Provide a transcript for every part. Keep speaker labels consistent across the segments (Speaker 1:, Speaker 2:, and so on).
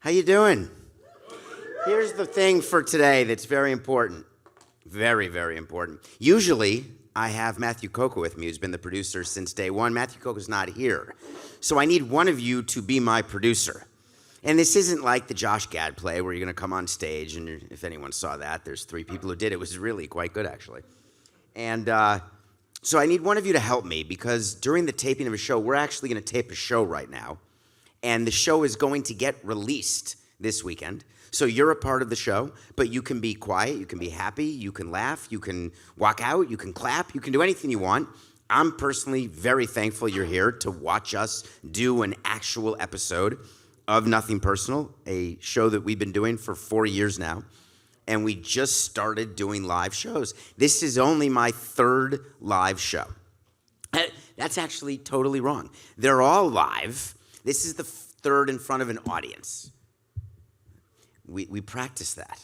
Speaker 1: How you doing? Here's the thing for today that's very important. Very, very important. Usually, I have Matthew Coca with me, who's been the producer since day one. Matthew Coca's not here. So I need one of you to be my producer. And this isn't like the Josh Gad play where you're going to come on stage, and if anyone saw that, there's 3 people who did. It was really quite good, actually. And so I need one of you to help me, because during the taping of a show, we're actually going to tape a show right now. And the show is going to get released this weekend. So you're a part of the show, but you can be quiet, you can be happy, you can laugh, you can walk out, you can clap, you can do anything you want. I'm personally very thankful you're here to watch us do an actual episode of Nothing Personal, a show that we've been doing for 4 years now. And we just started doing live shows. This is only my 3rd live show. That's actually totally wrong. They're all live. This is the 3rd in front of an audience. We practiced that.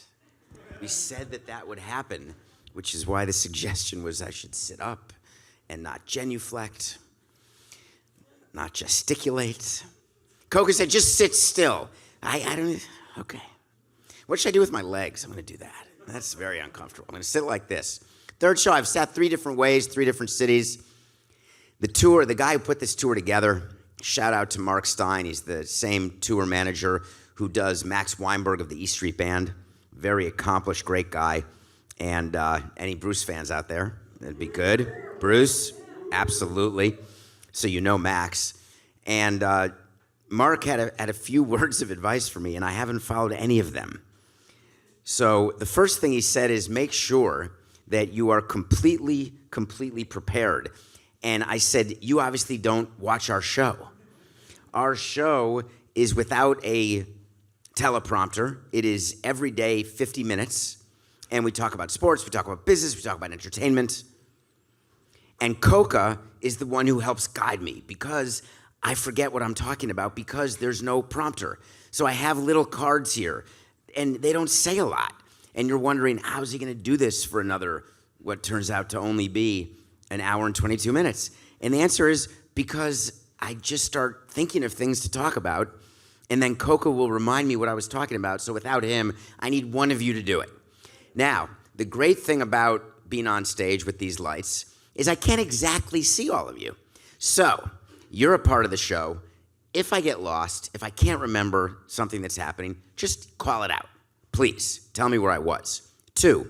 Speaker 1: We said that would happen, which is why the suggestion was I should sit up and not genuflect, not gesticulate. Coca said, just sit still. I don't, okay. What should I do with my legs? I'm going to do that. That's very uncomfortable. I'm going to sit like this. 3rd show, I've sat 3 different ways, 3 different cities. The guy who put this tour together, shout out to Mark Stein. He's the same tour manager who does Max Weinberg of the E Street Band. Very accomplished, great guy. And any Bruce fans out there? That'd be good. Bruce, absolutely. So you know Max. And Mark had a few words of advice for me, and I haven't followed any of them. So the first thing he said is make sure that you are completely prepared. And I said, you obviously don't watch our show. Our show is without a teleprompter. It is every day 50 minutes. And we talk about sports, we talk about business, we talk about entertainment. And Coca is the one who helps guide me because I forget what I'm talking about because there's no prompter. So I have little cards here, and they don't say a lot. And you're wondering, how is he going to do this for another, what turns out to only be an hour and 22 minutes? And the answer is because I just start thinking of things to talk about, and then Coca will remind me what I was talking about. So without him, I need one of you to do it. Now, the great thing about being on stage with these lights is I can't exactly see all of you. So you're a part of the show. If I get lost, if I can't remember something that's happening, just call it out. Please, tell me where I was. 2,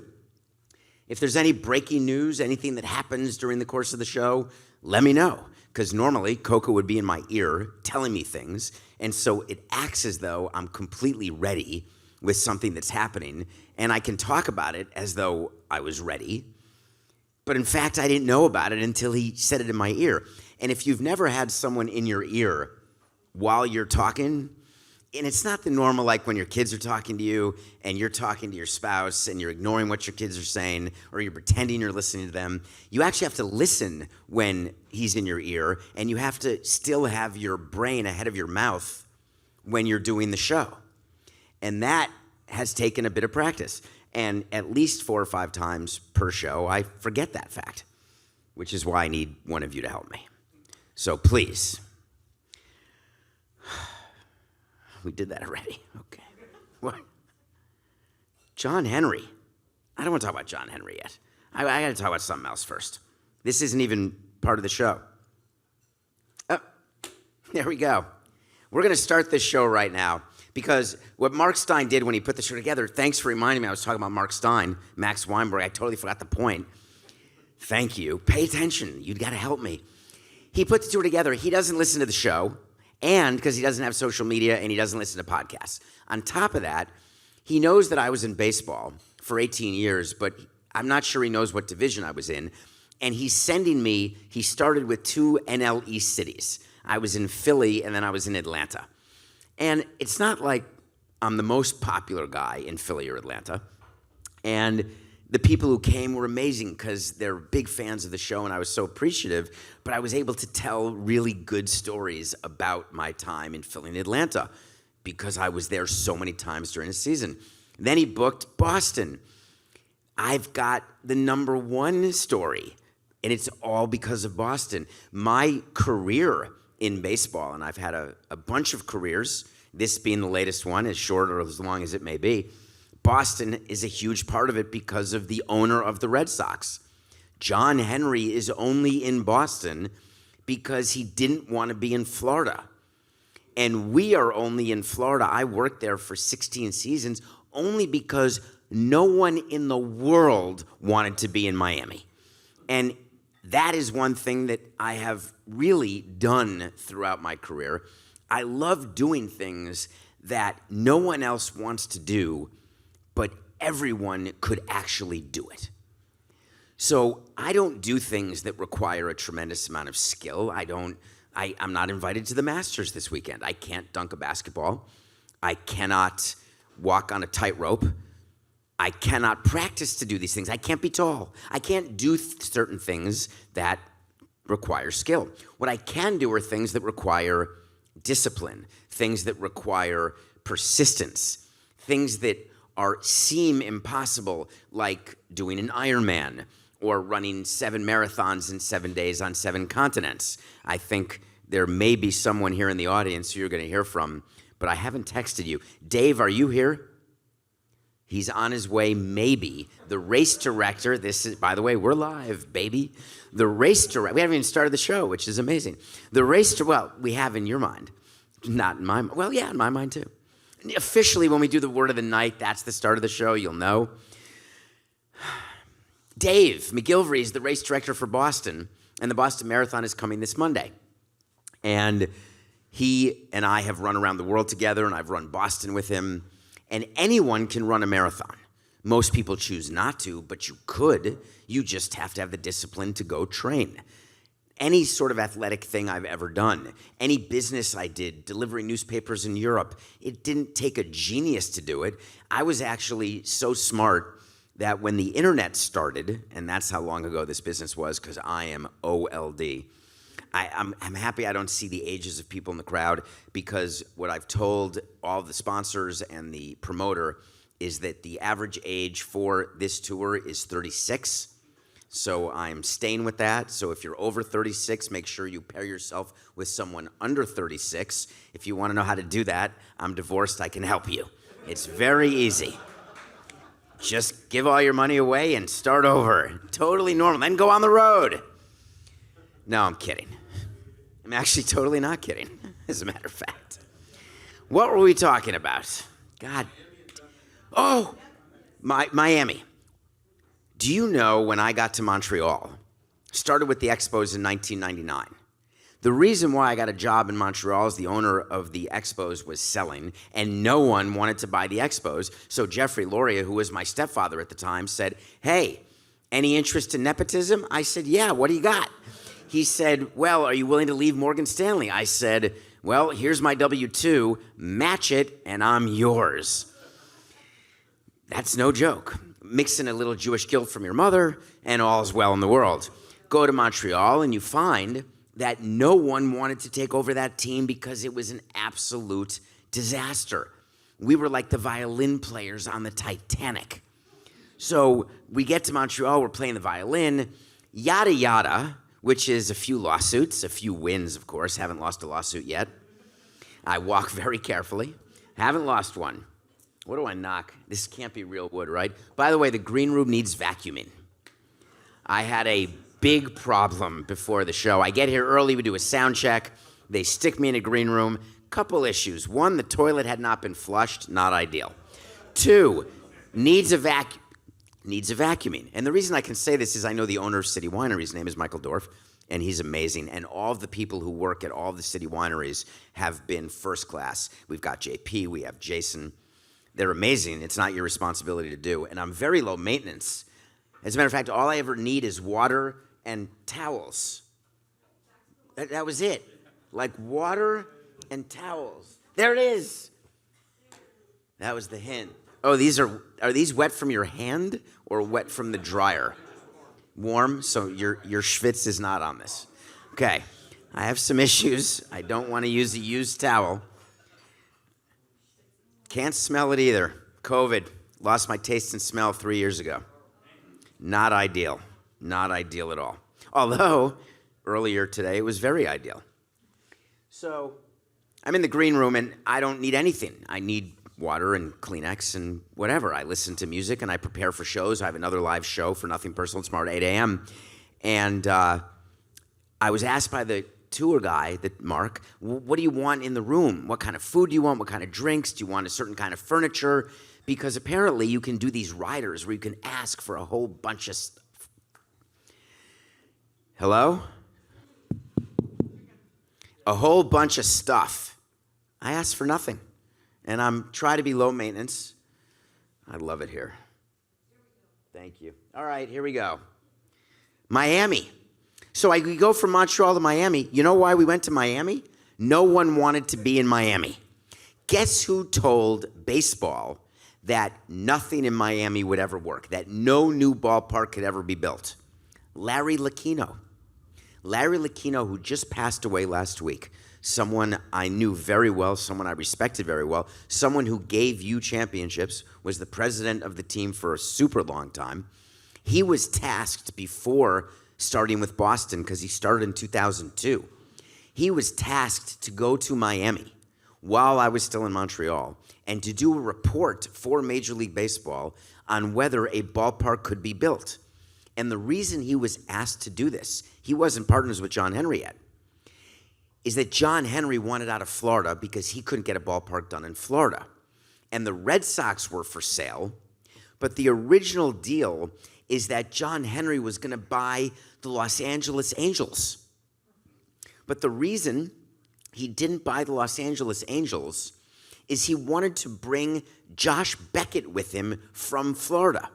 Speaker 1: if there's any breaking news, anything that happens during the course of the show, let me know. Because normally, Coca would be in my ear telling me things, and so it acts as though I'm completely ready with something that's happening, and I can talk about it as though I was ready. But in fact, I didn't know about it until he said it in my ear. And if you've never had someone in your ear while you're talking, and it's not the normal, like when your kids are talking to you and you're talking to your spouse and you're ignoring what your kids are saying or you're pretending you're listening to them. You actually have to listen when he's in your ear, and you have to still have your brain ahead of your mouth when you're doing the show. And that has taken a bit of practice. And at least 4 or 5 times per show, I forget that fact, which is why I need one of you to help me. So please. We did that already. Okay. What? John Henry. I don't want to talk about John Henry yet. I got to talk about something else first. This isn't even part of the show. Oh, there we go. We're going to start this show right now because what Mark Stein did when he put the show together, thanks for reminding me I was talking about Mark Stein, Max Weinberg. I totally forgot the point. Thank you. Pay attention. You've got to help me. He put the tour together. He doesn't listen to the show. And because he doesn't have social media and he doesn't listen to podcasts. On top of that, he knows that I was in baseball for 18 years, but I'm not sure he knows what division I was in. And he's sending me, he started with 2 NL East cities. I was in Philly and then I was in Atlanta. And it's not like I'm the most popular guy in Philly or Atlanta. And the people who came were amazing because they're big fans of the show, and I was so appreciative. But I was able to tell really good stories about my time in Philly and Atlanta because I was there so many times during the season. Then he booked Boston. I've got the #1 story, and it's all because of Boston. My career in baseball, and I've had a bunch of careers This being the latest one, as short or as long as it may be, Boston is a huge part of it because of the owner of the Red Sox. John Henry is only in Boston because he didn't want to be in Florida. And we are only in Florida. I worked there for 16 seasons only because no one in the world wanted to be in Miami. And that is one thing that I have really done throughout my career. I love doing things that no one else wants to do, but everyone could actually do it. So I don't do things that require a tremendous amount of skill. I'm not invited to the Masters this weekend. I can't dunk a basketball. I cannot walk on a tightrope. I cannot practice to do these things. I can't be tall. I can't do certain things that require skill. What I can do are things that require discipline, things that require persistence, things that seem impossible, like doing an Ironman or running 7 marathons in 7 days on 7 continents. I think there may be someone here in the audience who you're going to hear from, but I haven't texted you. Dave, are you here? He's on his way, maybe. The race director, this is, by the way, we're live, baby. The race director, we haven't even started the show, which is amazing. Well, we have in your mind. Not in my mind. Well, yeah, in my mind too. Officially, when we do the word of the night, that's the start of the show, you'll know. Dave McGillivray is the race director for Boston, and the Boston Marathon is coming this Monday. And he and I have run around the world together, and I've run Boston with him. And anyone can run a marathon. Most people choose not to, but you could. You just have to have the discipline to go train. Any sort of athletic thing I've ever done, any business I did, delivering newspapers in Europe, it didn't take a genius to do it. I was actually so smart that when the internet started, and that's how long ago this business was, because I am OLD, I'm happy I don't see the ages of people in the crowd, because what I've told all the sponsors and the promoter is that the average age for this tour is 36. So I'm staying with that. So if you're over 36, make sure you pair yourself with someone under 36. If you want to know how to do that, I'm divorced, I can help you. It's very easy. Just give all your money away and start over. Totally normal. Then go on the road. No, I'm kidding. I'm actually totally not kidding, as a matter of fact. What were we talking about? God. Oh, Miami. Do you know when I got to Montreal, started with the Expos in 1999, the reason why I got a job in Montreal is the owner of the Expos was selling, and no one wanted to buy the Expos. So Jeffrey Loria, who was my stepfather at the time, said, "Hey, any interest in nepotism?" I said, "Yeah, what do you got?" He said, "Well, are you willing to leave Morgan Stanley?" I said, "Well, here's my W-2, match it, and I'm yours." That's no joke. Mix in a little Jewish guilt from your mother, and all's well in the world. Go to Montreal, and you find that no one wanted to take over that team because it was an absolute disaster. We were like the violin players on the Titanic. So we get to Montreal, we're playing the violin, yada yada, which is a few lawsuits, a few wins, of course. Haven't lost a lawsuit yet. I walk very carefully. Haven't lost one. What do I knock? This can't be real wood, right? By the way, the green room needs vacuuming. I had a big problem before the show. I get here early, we do a sound check. They stick me in a green room. Couple issues. One, the toilet had not been flushed. Not ideal. Two, needs a vacuuming. And the reason I can say this is I know the owner of City Winery. His name is Michael Dorff, and he's amazing. And all of the people who work at all the city wineries have been first class. We've got JP, we have Jason. They're amazing. It's not your responsibility to do. And I'm very low maintenance. As a matter of fact, all I ever need is water and towels. That was it. Like water and towels. There it is. That was the hint. Oh, are these wet from your hand or wet from the dryer? Warm, so your schwitz is not on this. Okay, I have some issues. I don't want to use a used towel. Can't smell it either. COVID. Lost my taste and smell 3 years ago. Not ideal. Not ideal at all. Although, earlier today, it was very ideal. So, I'm in the green room and I don't need anything. I need water and Kleenex and whatever. I listen to music and I prepare for shows. I have another live show for Nothing Personal tomorrow at 8 a.m. And I was asked by the tour guy, Mark, what do you want in the room? What kind of food do you want? What kind of drinks? Do you want a certain kind of furniture? Because apparently you can do these riders where you can ask for a whole bunch of stuff. Hello? A whole bunch of stuff. I asked for nothing. And I'm trying to be low maintenance. I love it here. Thank you. All right, here we go. Miami. So we go from Montreal to Miami. You know why we went to Miami? No one wanted to be in Miami. Guess who told baseball that nothing in Miami would ever work, that no new ballpark could ever be built? Larry Lucchino. Larry Lucchino, who just passed away last week, someone I knew very well, someone I respected very well, someone who gave you championships, was the president of the team for a super long time. He was tasked before starting with Boston, because he started in 2002. He was tasked to go to Miami while I was still in Montreal and to do a report for Major League Baseball on whether a ballpark could be built. And the reason he was asked to do this, he wasn't partners with John Henry yet, is that John Henry wanted out of Florida because he couldn't get a ballpark done in Florida. And the Red Sox were for sale, but the original deal is that John Henry was going to buy the Los Angeles Angels. But the reason he didn't buy the Los Angeles Angels is he wanted to bring Josh Beckett with him from Florida.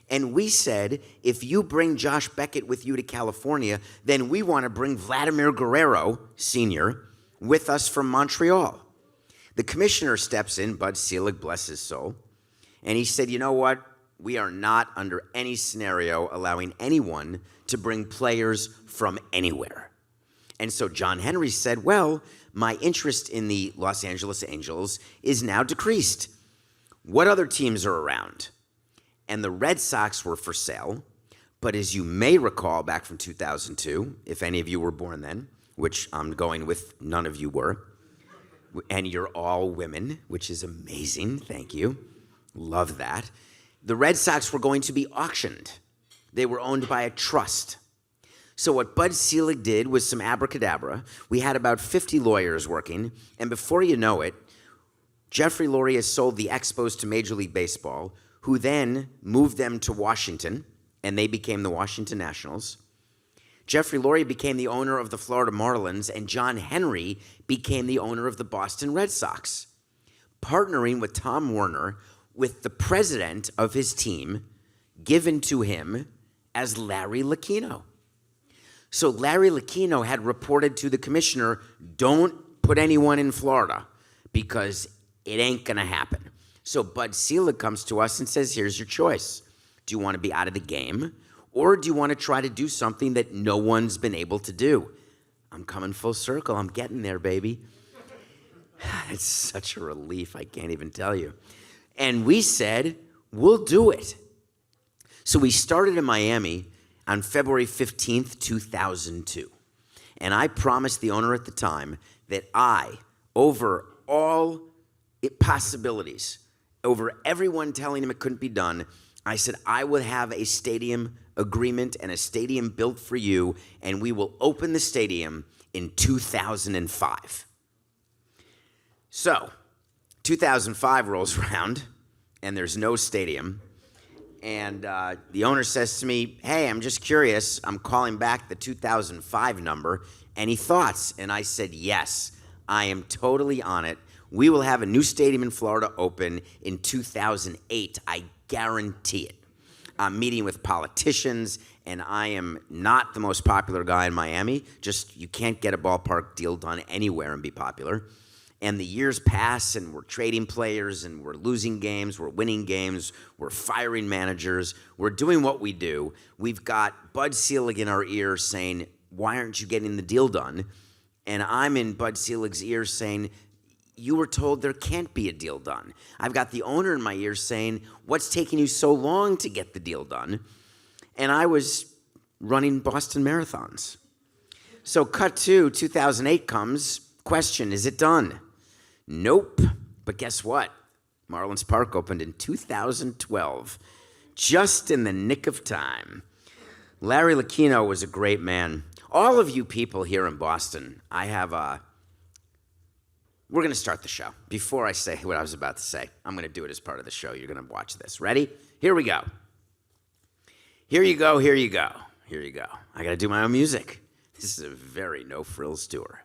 Speaker 1: And we said, if you bring Josh Beckett with you to California, then we want to bring Vladimir Guerrero, Sr., with us from Montreal. The commissioner steps in, Bud Selig, bless his soul, and he said, you know what? We are not under any scenario allowing anyone to bring players from anywhere. And so John Henry said, well, my interest in the Los Angeles Angels is now decreased. What other teams are around? And the Red Sox were for sale, but as you may recall back from 2002, if any of you were born then, which I'm going with none of you were, and you're all women, which is amazing, thank you, love that. The Red Sox were going to be auctioned. They were owned by a trust. So what Bud Selig did was some abracadabra. We had about 50 lawyers working, and before you know it, Jeffrey Lurie has sold the Expos to Major League Baseball, who then moved them to Washington, and they became the Washington Nationals. Jeffrey Lurie became the owner of the Florida Marlins, and John Henry became the owner of the Boston Red Sox, partnering with Tom Werner, with the president of his team given to him as Larry Lucchino. So Larry Lucchino had reported to the commissioner, don't put anyone in Florida because it ain't going to happen. So Bud Selig comes to us and says, here's your choice. Do you want to be out of the game, or do you want to try to do something that no one's been able to do? I'm coming full circle. I'm getting there, baby. It's such a relief. I can't even tell you. And we said, we'll do it. So we started in Miami on February 15th, 2002. And I promised the owner at the time that over all possibilities, over everyone telling him it couldn't be done, I said, I will have a stadium agreement and a stadium built for you, and we will open the stadium in 2005. So 2005 rolls around, and there's no stadium. And the owner says to me, hey, I'm just curious. I'm calling back the 2005 number. Any thoughts? And I said, yes, I am totally on it. We will have a new stadium in Florida open in 2008. I guarantee it. I'm meeting with politicians, and I am not the most popular guy in Miami. Just, you can't get a ballpark deal done anywhere and be popular. And the years pass, and we're trading players, and we're losing games, we're winning games, we're firing managers, we're doing what we do. We've got Bud Selig in our ear saying, why aren't you getting the deal done? And I'm in Bud Selig's ear saying, you were told there can't be a deal done. I've got the owner in my ear saying, what's taking you so long to get the deal done? And I was running Boston marathons. So cut to 2008 comes, question, is it done? Nope. But guess what? Marlins Park opened in 2012, just in the nick of time. Larry Lucchino was a great man. All of you people here in Boston, we're going to start the show. Before I say what I was about to say, I'm going to do it as part of the show. You're going to watch this. Ready? Here we go. Here you go, here you go, here you go. I got to do my own music. This is a very no-frills tour.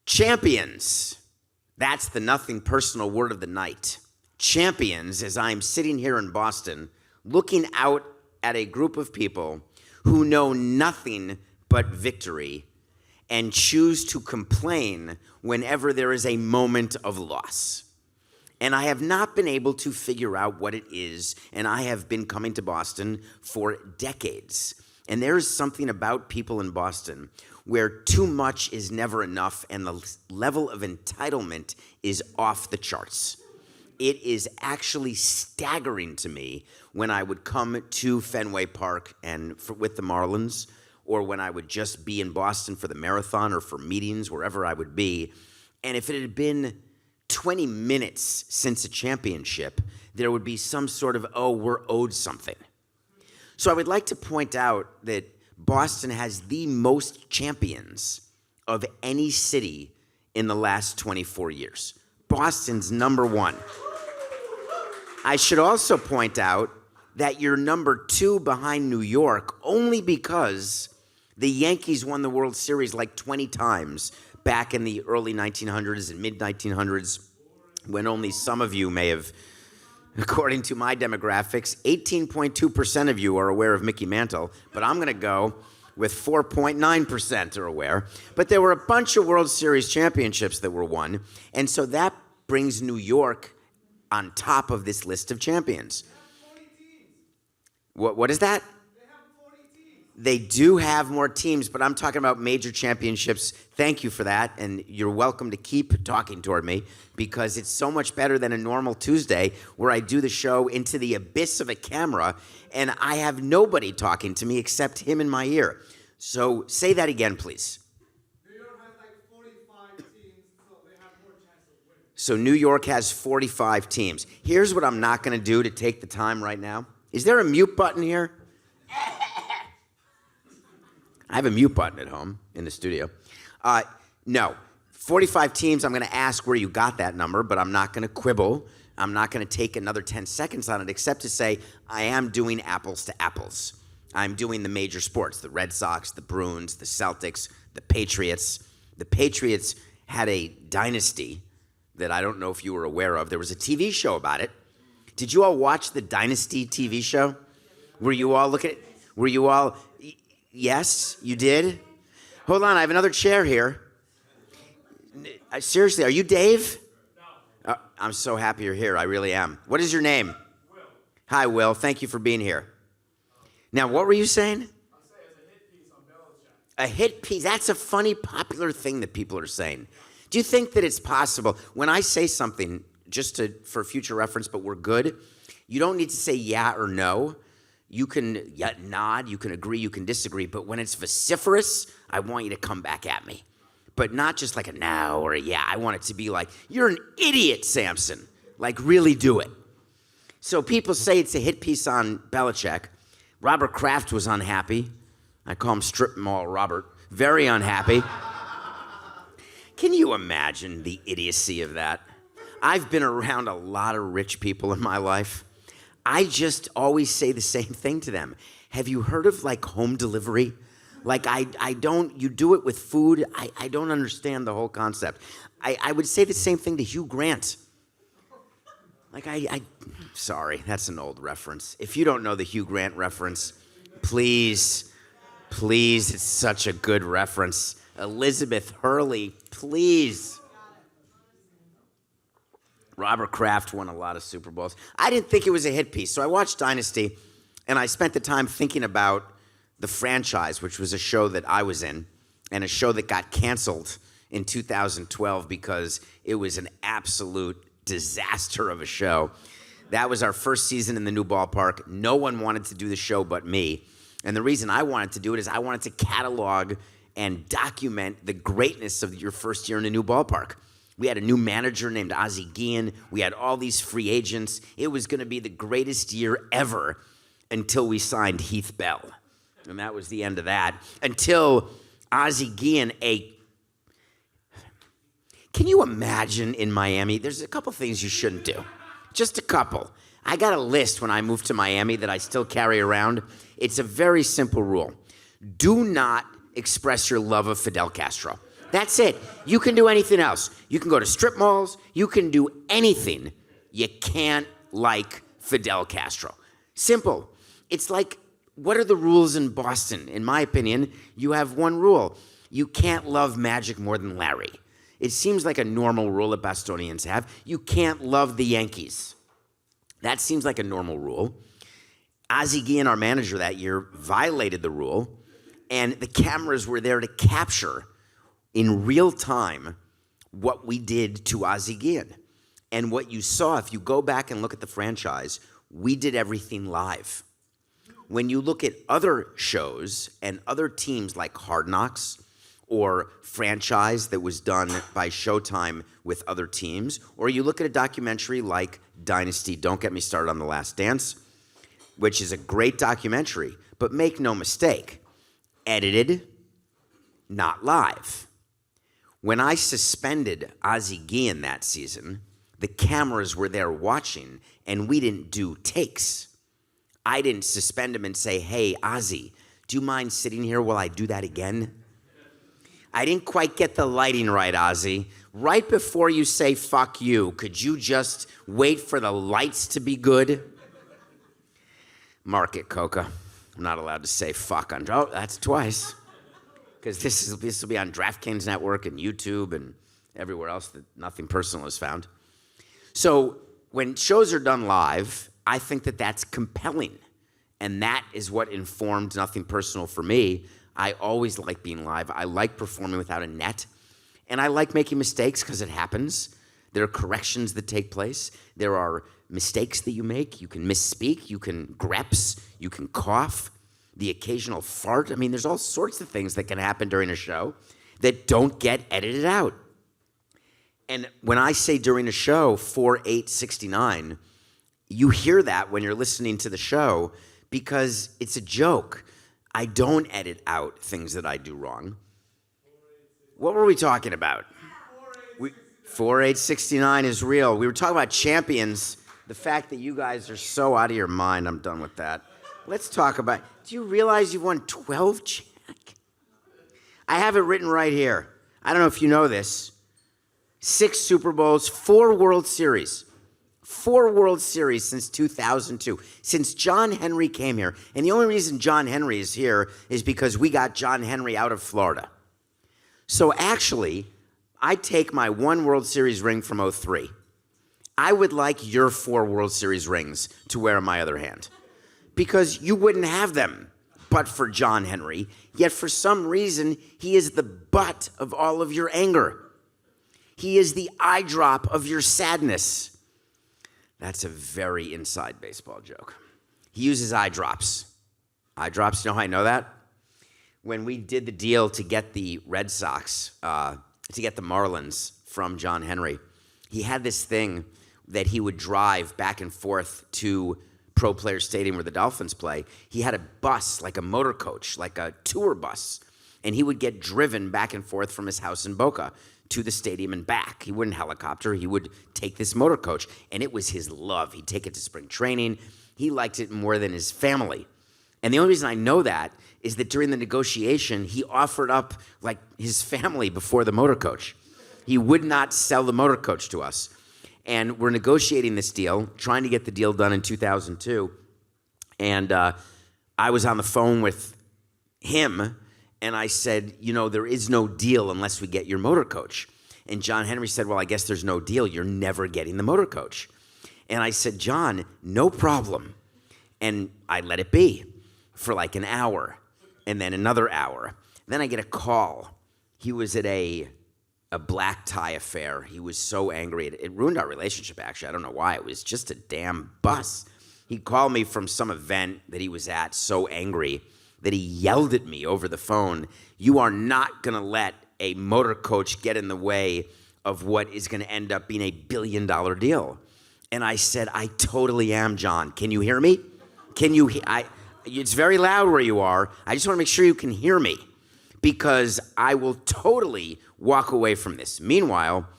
Speaker 1: Champions. That's the nothing personal word of the night. Champions, as I'm sitting here in Boston, looking out at a group of people who know nothing but victory and choose to complain whenever there is a moment of loss. And I have not been able to figure out what it is, and I have been coming to Boston for decades. And there is something about people in Boston where too much is never enough, and the level of entitlement is off the charts. It is actually staggering to me when I would come to Fenway Park with the Marlins, or when I would just be in Boston for the marathon or for meetings, wherever I would be. And if it had been 20 minutes since a championship, there would be some sort of, oh, we're owed something. So I would like to point out that Boston has the most champions of any city in the last 24 years. Boston's number one. I should also point out that you're number two behind New York only because the Yankees won the World Series like 20 times back in the early 1900s and mid-1900s, when only some of you may have, according to my demographics, 18.2% of you are aware of Mickey Mantle, but I'm going to go with 4.9% are aware. But there were a bunch of World Series championships that were won, and so that brings New York on top of this list of champions. What is that? They do have more teams, but I'm talking about major championships. Thank you for that, and you're welcome to keep talking toward me, because it's so much better than a normal Tuesday where I do the show into the abyss of a camera, and I have nobody talking to me except him in my ear. So say that again, please.
Speaker 2: New York has like 45 teams, so they have more chance of winning.
Speaker 1: So New York has 45 teams. Here's what I'm not going to do to take the time right now. Is there a mute button here? I have a mute button at home in the studio. No, 45 teams, I'm going to ask where you got that number, but I'm not going to quibble. I'm not going to take another 10 seconds on it, except to say I am doing apples to apples. I'm doing the major sports, the Red Sox, the Bruins, the Celtics, the Patriots. The Patriots had a dynasty that I don't know if you were aware of. There was a TV show about it. Did you all watch the Dynasty TV show? Were you all looking at it? Were you all... Yes, you did? Hold on, I have another chair here. Seriously, are you Dave? No. I'm so happy you're here. I really am. What is your name?
Speaker 2: Will.
Speaker 1: Hi, Will. Thank you for being here. Now, what were you saying?
Speaker 2: I say it's a hit piece on Belichick.
Speaker 1: A hit piece. That's a funny, popular thing that people are saying. Do you think that it's possible, when I say something, just for future reference, but we're good, you don't need to say yeah or no. You can nod, you can agree, you can disagree, but when it's vociferous, I want you to come back at me. But not just like a no or a yeah. I want it to be like, you're an idiot, Samson. Like, really do it. So people say it's a hit piece on Belichick. Robert Kraft was unhappy. I call him Strip Mall Robert. Very unhappy. Can you imagine the idiocy of that? I've been around a lot of rich people in my life. I just always say the same thing to them. Have you heard of like home delivery? Like I don't, you do it with food. I don't understand the whole concept. I would say the same thing to Hugh Grant. Like sorry, that's an old reference. If you don't know the Hugh Grant reference, please, it's such a good reference. Elizabeth Hurley, please. Robert Kraft won a lot of Super Bowls. I didn't think it was a hit piece, so I watched Dynasty, and I spent the time thinking about The Franchise, which was a show that I was in, and a show that got canceled in 2012 because it was an absolute disaster of a show. That was our first season in the new ballpark. No one wanted to do the show but me, and the reason I wanted to do it is I wanted to catalog and document the greatness of your first year in a new ballpark. We had a new manager named Ozzie Guillen. We had all these free agents. It was going to be the greatest year ever until we signed Heath Bell. And that was the end of that. Until Ozzie Guillen, Can you imagine in Miami? There's a couple things you shouldn't do. Just a couple. I got a list when I moved to Miami that I still carry around. It's a very simple rule. Do not express your love of Fidel Castro. That's it. You can do anything else. You can go to strip malls. You can do anything. You can't like Fidel Castro. Simple. It's like, what are the rules in Boston? In my opinion, you have one rule. You can't love Magic more than Larry. It seems like a normal rule that Bostonians have. You can't love the Yankees. That seems like a normal rule. Ozzie Guillen, our manager that year, violated the rule, and the cameras were there to capture in real time what we did to Ozzie Guillen. And what you saw, if you go back and look at the franchise, we did everything live. When you look at other shows and other teams like Hard Knocks or Franchise that was done by Showtime with other teams, or you look at a documentary like Dynasty, don't get me started on The Last Dance, which is a great documentary, but make no mistake, edited, not live. When I suspended Ozzie Guillen that season, the cameras were there watching, and we didn't do takes. I didn't suspend him and say, hey, Ozzie, do you mind sitting here while I do that again? I didn't quite get the lighting right, Ozzie. Right before you say fuck you, could you just wait for the lights to be good? Mark it, Coca. I'm not allowed to say fuck on, oh, that's twice. Because this will be on DraftKings Network and YouTube and everywhere else that nothing personal is found. So when shows are done live, I think that that's compelling. And that is what informed Nothing Personal for me. I always like being live. I like performing without a net. And I like making mistakes because it happens. There are corrections that take place. There are mistakes that you make. You can misspeak. You can greps. You can cough. The occasional fart. I mean, there's all sorts of things that can happen during a show that don't get edited out. And when I say during a show, 4-8-69, you hear that when you're listening to the show because it's a joke. I don't edit out things that I do wrong. What were we talking about? 4-8-69 is real. We were talking about champions. The fact that you guys are so out of your mind, I'm done with that. Let's talk about, do you realize you've won 12, Jack? I have it written right here. I don't know if you know this. 6 Super Bowls, 4 World Series. 4 World Series since 2002, since John Henry came here. And the only reason John Henry is here is because we got John Henry out of Florida. So actually, I take my 1 World Series ring from 03. I would like your 4 World Series rings to wear on my other hand. Because you wouldn't have them but for John Henry, yet for some reason, he is the butt of all of your anger. He is the eye drop of your sadness. That's a very inside baseball joke. He uses eye drops. Eye drops, you know how I know that? When we did the deal to get the Red Sox, to get the Marlins from John Henry, he had this thing that he would drive back and forth to Pro Player Stadium where the Dolphins play. He had a bus, like a motor coach, like a tour bus, and he would get driven back and forth from his house in Boca to the stadium and back. He wouldn't helicopter. He would take this motor coach, and it was his love. He'd take it to spring training. He liked it more than his family. And the only reason I know that is that during the negotiation, he offered up like his family before the motor coach. He would not sell the motor coach to us. And we're negotiating this deal, trying to get the deal done in 2002. And I was on the phone with him, and I said, you know, there is no deal unless we get your motor coach. And John Henry said, well, I guess there's no deal. You're never getting the motor coach. And I said, John, no problem. And I let it be for like an hour, and then another hour. Then I get a call. He was at a black tie affair. He was so angry. It ruined our relationship, actually. I don't know why. It was just a damn bus. He called me from some event that he was at, so angry that he yelled at me over the phone, "You are not going to let a motor coach get in the way of what is going to end up being a $1 billion deal." And I said, "I totally am, John. Can you hear me? It's very loud where you are. I just want to make sure you can hear me, because I will totally walk away from this." Meanwhile,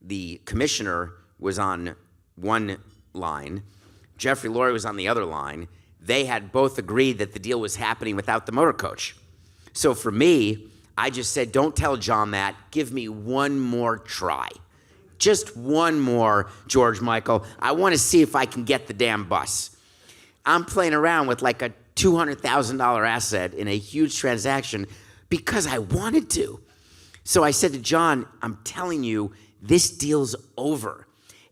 Speaker 1: the commissioner was on one line. Jeffrey Lurie was on the other line. They had both agreed that the deal was happening without the motor coach. So for me, I just said, "Don't tell John that. Give me one more try. Just one more, George Michael. I want to see if I can get the damn bus." I'm playing around with like a $200,000 asset in a huge transaction because I wanted to. So I said to John, "I'm telling you, this deal's over."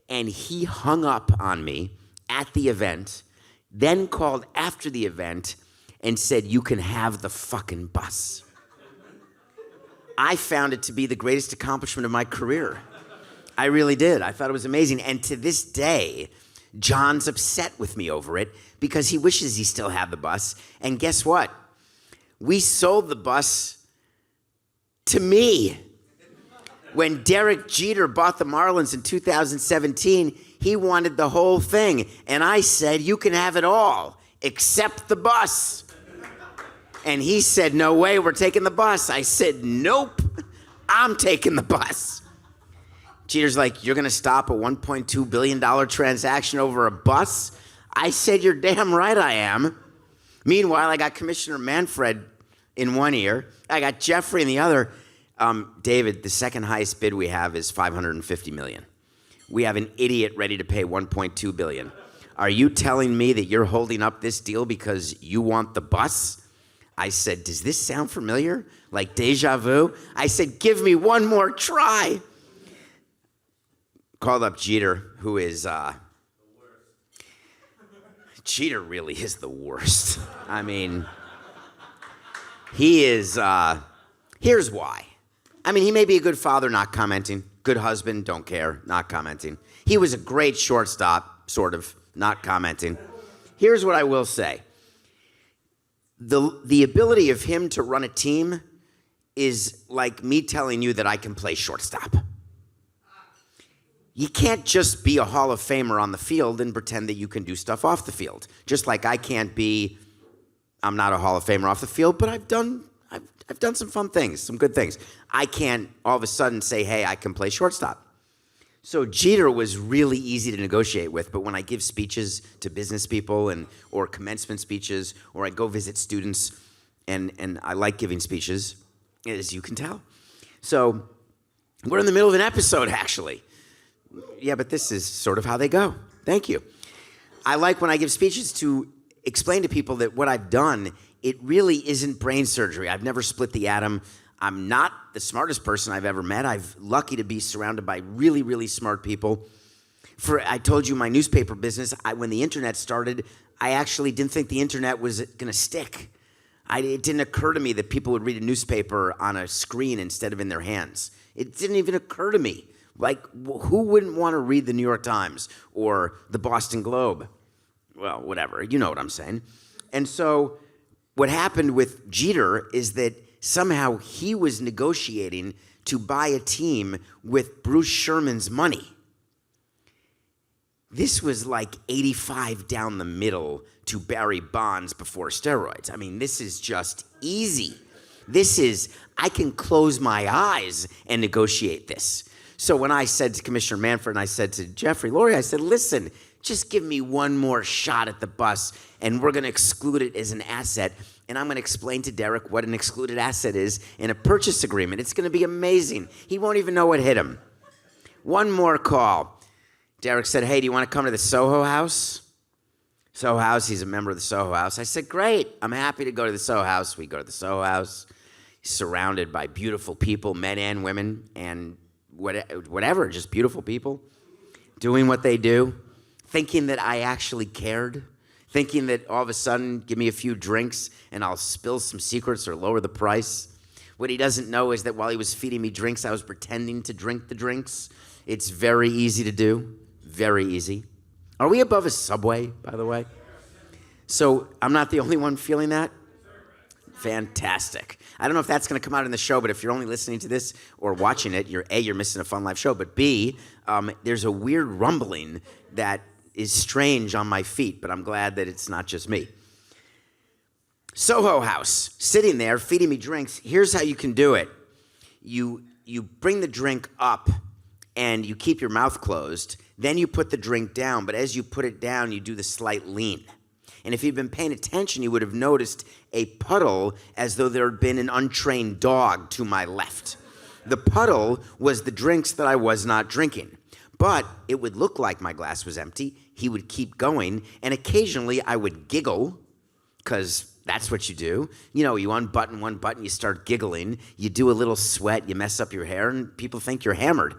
Speaker 1: And he hung up on me at the event, then called after the event and said, "You can have the fucking bus." I found it to be the greatest accomplishment of my career. I really did. I thought it was amazing. And to this day, John's upset with me over it because he wishes he still had the bus. And guess what? We sold the bus to me. When Derek Jeter bought the Marlins in 2017, he wanted the whole thing. And I said, "You can have it all, except the bus." And he said, "No way, we're taking the bus." I said, "Nope, I'm taking the bus." Jeter's like, "You're going to stop a $1.2 billion transaction over a bus?" I said, "You're damn right I am." Meanwhile, I got Commissioner Manfred in one ear. I got Jeffrey in the other. "David, the second highest bid we have is $550 million. We have an idiot ready to pay $1.2 billion. Are you telling me that you're holding up this deal because you want the bus?" I said, "Does this sound familiar? Like deja vu?" I said, "Give me one more try." Called up Jeter, who is, Jeter really is the worst. I mean, he is, here's why. I mean, he may be a good father, not commenting. Good husband, don't care, not commenting. He was a great shortstop, sort of, not commenting. Here's what I will say. The ability of him to run a team is like me telling you that I can play shortstop. You can't just be a Hall of Famer on the field and pretend that you can do stuff off the field. Just like I can't be, I'm not a Hall of Famer off the field, but I've done some fun things, some good things. I can't all of a sudden say, "Hey, I can play shortstop." So Jeter was really easy to negotiate with, but when I give speeches to business people or commencement speeches, or I go visit students, and I like giving speeches, as you can tell. So we're in the middle of an episode, actually. Yeah, but this is sort of how they go. Thank you. I like when I give speeches to explain to people that what I've done, it really isn't brain surgery. I've never split the atom. I'm not the smartest person I've ever met. I'm lucky to be surrounded by really, really smart people. I told you my newspaper business, when the internet started, I actually didn't think the internet was going to stick. It didn't occur to me that people would read a newspaper on a screen instead of in their hands. It didn't even occur to me. Like, who wouldn't want to read the New York Times or the Boston Globe? Well, whatever. You know what I'm saying. And so what happened with Jeter is that somehow he was negotiating to buy a team with Bruce Sherman's money. This was like 85 down the middle to Barry Bonds before steroids. I mean, this is just easy. I can close my eyes and negotiate this. So when I said to Commissioner Manfred and I said to Jeffrey Lurie, I said, "Listen, just give me one more shot at the bus, and we're going to exclude it as an asset, and I'm going to explain to Derek what an excluded asset is in a purchase agreement. It's going to be amazing. He won't even know what hit him." One more call. Derek said, "Hey, do you want to come to the Soho House?" Soho House, he's a member of the Soho House. I said, "Great, I'm happy to go to the Soho House." We go to the Soho House, surrounded by beautiful people, men and women, and whatever, just beautiful people doing what they do, thinking that I actually cared, thinking that all of a sudden, give me a few drinks and I'll spill some secrets or lower the price. What he doesn't know is that while he was feeding me drinks, I was pretending to drink the drinks. It's very easy to do, very easy. Are we above a subway, by the way? So I'm not the only one feeling that? Fantastic. I don't know if that's going to come out in the show, but if you're only listening to this or watching it, you're missing a fun live show. But B, there's a weird rumbling that is strange on my feet, but I'm glad that it's not just me. Soho House, sitting there, feeding me drinks. Here's how you can do it. You bring the drink up, and you keep your mouth closed. Then you put the drink down, but as you put it down, you do the slight lean. And if you'd been paying attention, you would have noticed a puddle as though there had been an untrained dog to my left. The puddle was the drinks that I was not drinking. But it would look like my glass was empty. He would keep going, and occasionally I would giggle, because that's what you do. You know, you unbutton one button, you start giggling, you do a little sweat, you mess up your hair, and people think you're hammered.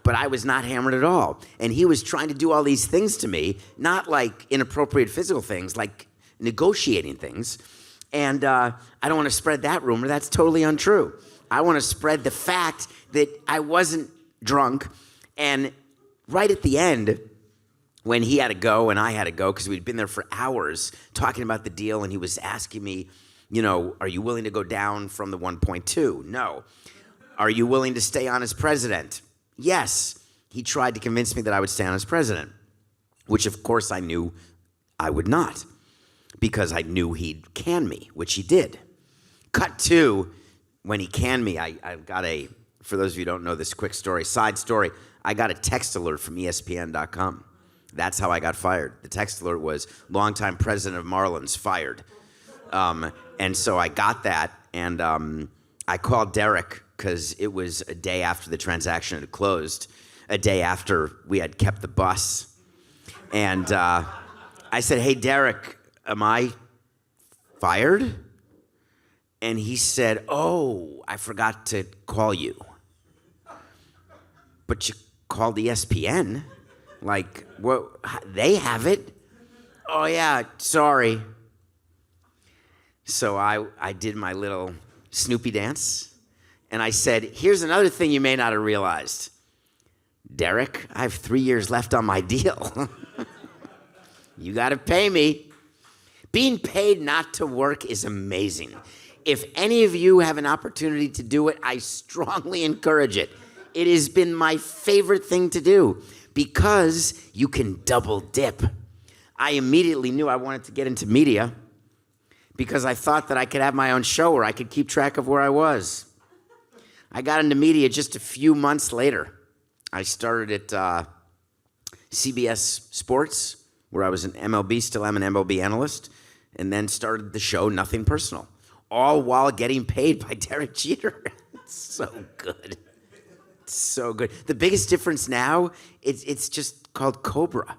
Speaker 1: But I was not hammered at all. And he was trying to do all these things to me, not like inappropriate physical things, like negotiating things. And I don't want to spread that rumor. That's totally untrue. I want to spread the fact that I wasn't drunk. And right at the end, when he had to go and I had to go, because we'd been there for hours talking about the deal, and he was asking me, you know, are you willing to go down from the 1.2? No. Are you willing to stay on as president? Yes. He tried to convince me that I would stay on as president, which of course I knew I would not, because I knew he'd can me, which he did. Cut to, when he canned me, I got for those of you who don't know this quick story, side story, I got a text alert from ESPN.com. That's how I got fired. The text alert was, longtime president of Marlins fired. And so I got that, and I called Derek, because it was a day after the transaction had closed, a day after we had kept the bus. And I said, hey, Derek, am I fired? And he said, oh, I forgot to call you. But you called ESPN? Like, what? They have it? Oh, yeah, sorry. So I did my little Snoopy dance. And I said, here's another thing you may not have realized. Derek, I have 3 years left on my deal. You got to pay me. Being paid not to work is amazing. If any of you have an opportunity to do it, I strongly encourage it. It has been my favorite thing to do because you can double dip. I immediately knew I wanted to get into media because I thought that I could have my own show where I could keep track of where I was. I got into media just a few months later. I started at CBS Sports, where I was an MLB, still am an MLB analyst, and then started the show Nothing Personal, all while getting paid by Derek Jeter. It's so good. It's so good. The biggest difference now, it's just called Cobra.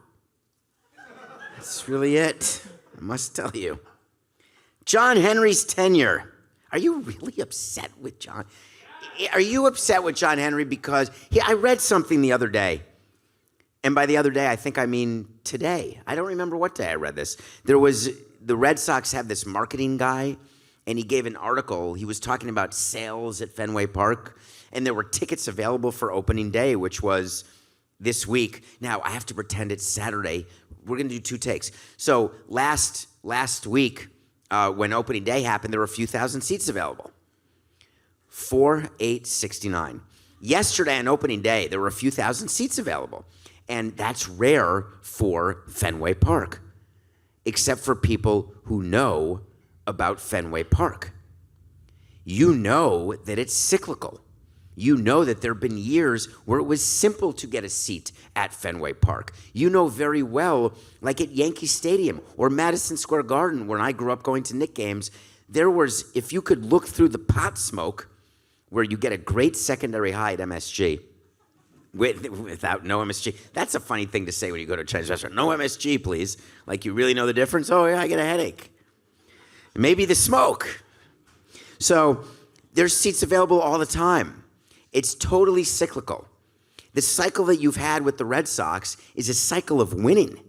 Speaker 1: That's really it, I must tell you. John Henry's tenure. Are you really upset with John? Are you upset with John Henry because I read something the other day, and by the other day, I think I mean today. I don't remember what day I read this. There was, the Red Sox have this marketing guy, and he gave an article. He was talking about sales at Fenway Park, and there were tickets available for opening day, which was this week. Now, I have to pretend it's Saturday. We're going to do two takes. So last week, when opening day happened, there were a few thousand seats available. 4,869. Yesterday on opening day, there were a few thousand seats available. And that's rare for Fenway Park, except for people who know about Fenway Park. You know that it's cyclical. You know that there have been years where it was simple to get a seat at Fenway Park. You know very well, like at Yankee Stadium or Madison Square Garden, when I grew up going to Knick games, there was, if you could look through the pot smoke, where you get a great secondary high at MSG, without no MSG. That's a funny thing to say when you go to a Chinese restaurant. No MSG, please. Like, you really know the difference? Oh, yeah, I get a headache. Maybe the smoke. So there's seats available all the time. It's totally cyclical. The cycle that you've had with the Red Sox is a cycle of winning.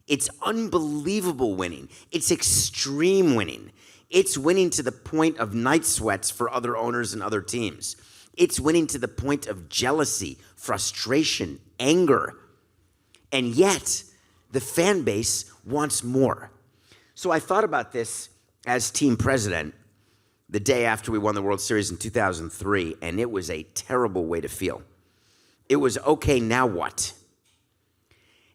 Speaker 1: It's unbelievable winning. It's extreme winning. It's winning to the point of night sweats for other owners and other teams. It's winning to the point of jealousy, frustration, anger. And yet, the fan base wants more. So I thought about this as team president, the day after we won the World Series in 2003, and it was a terrible way to feel. It was, okay, now what?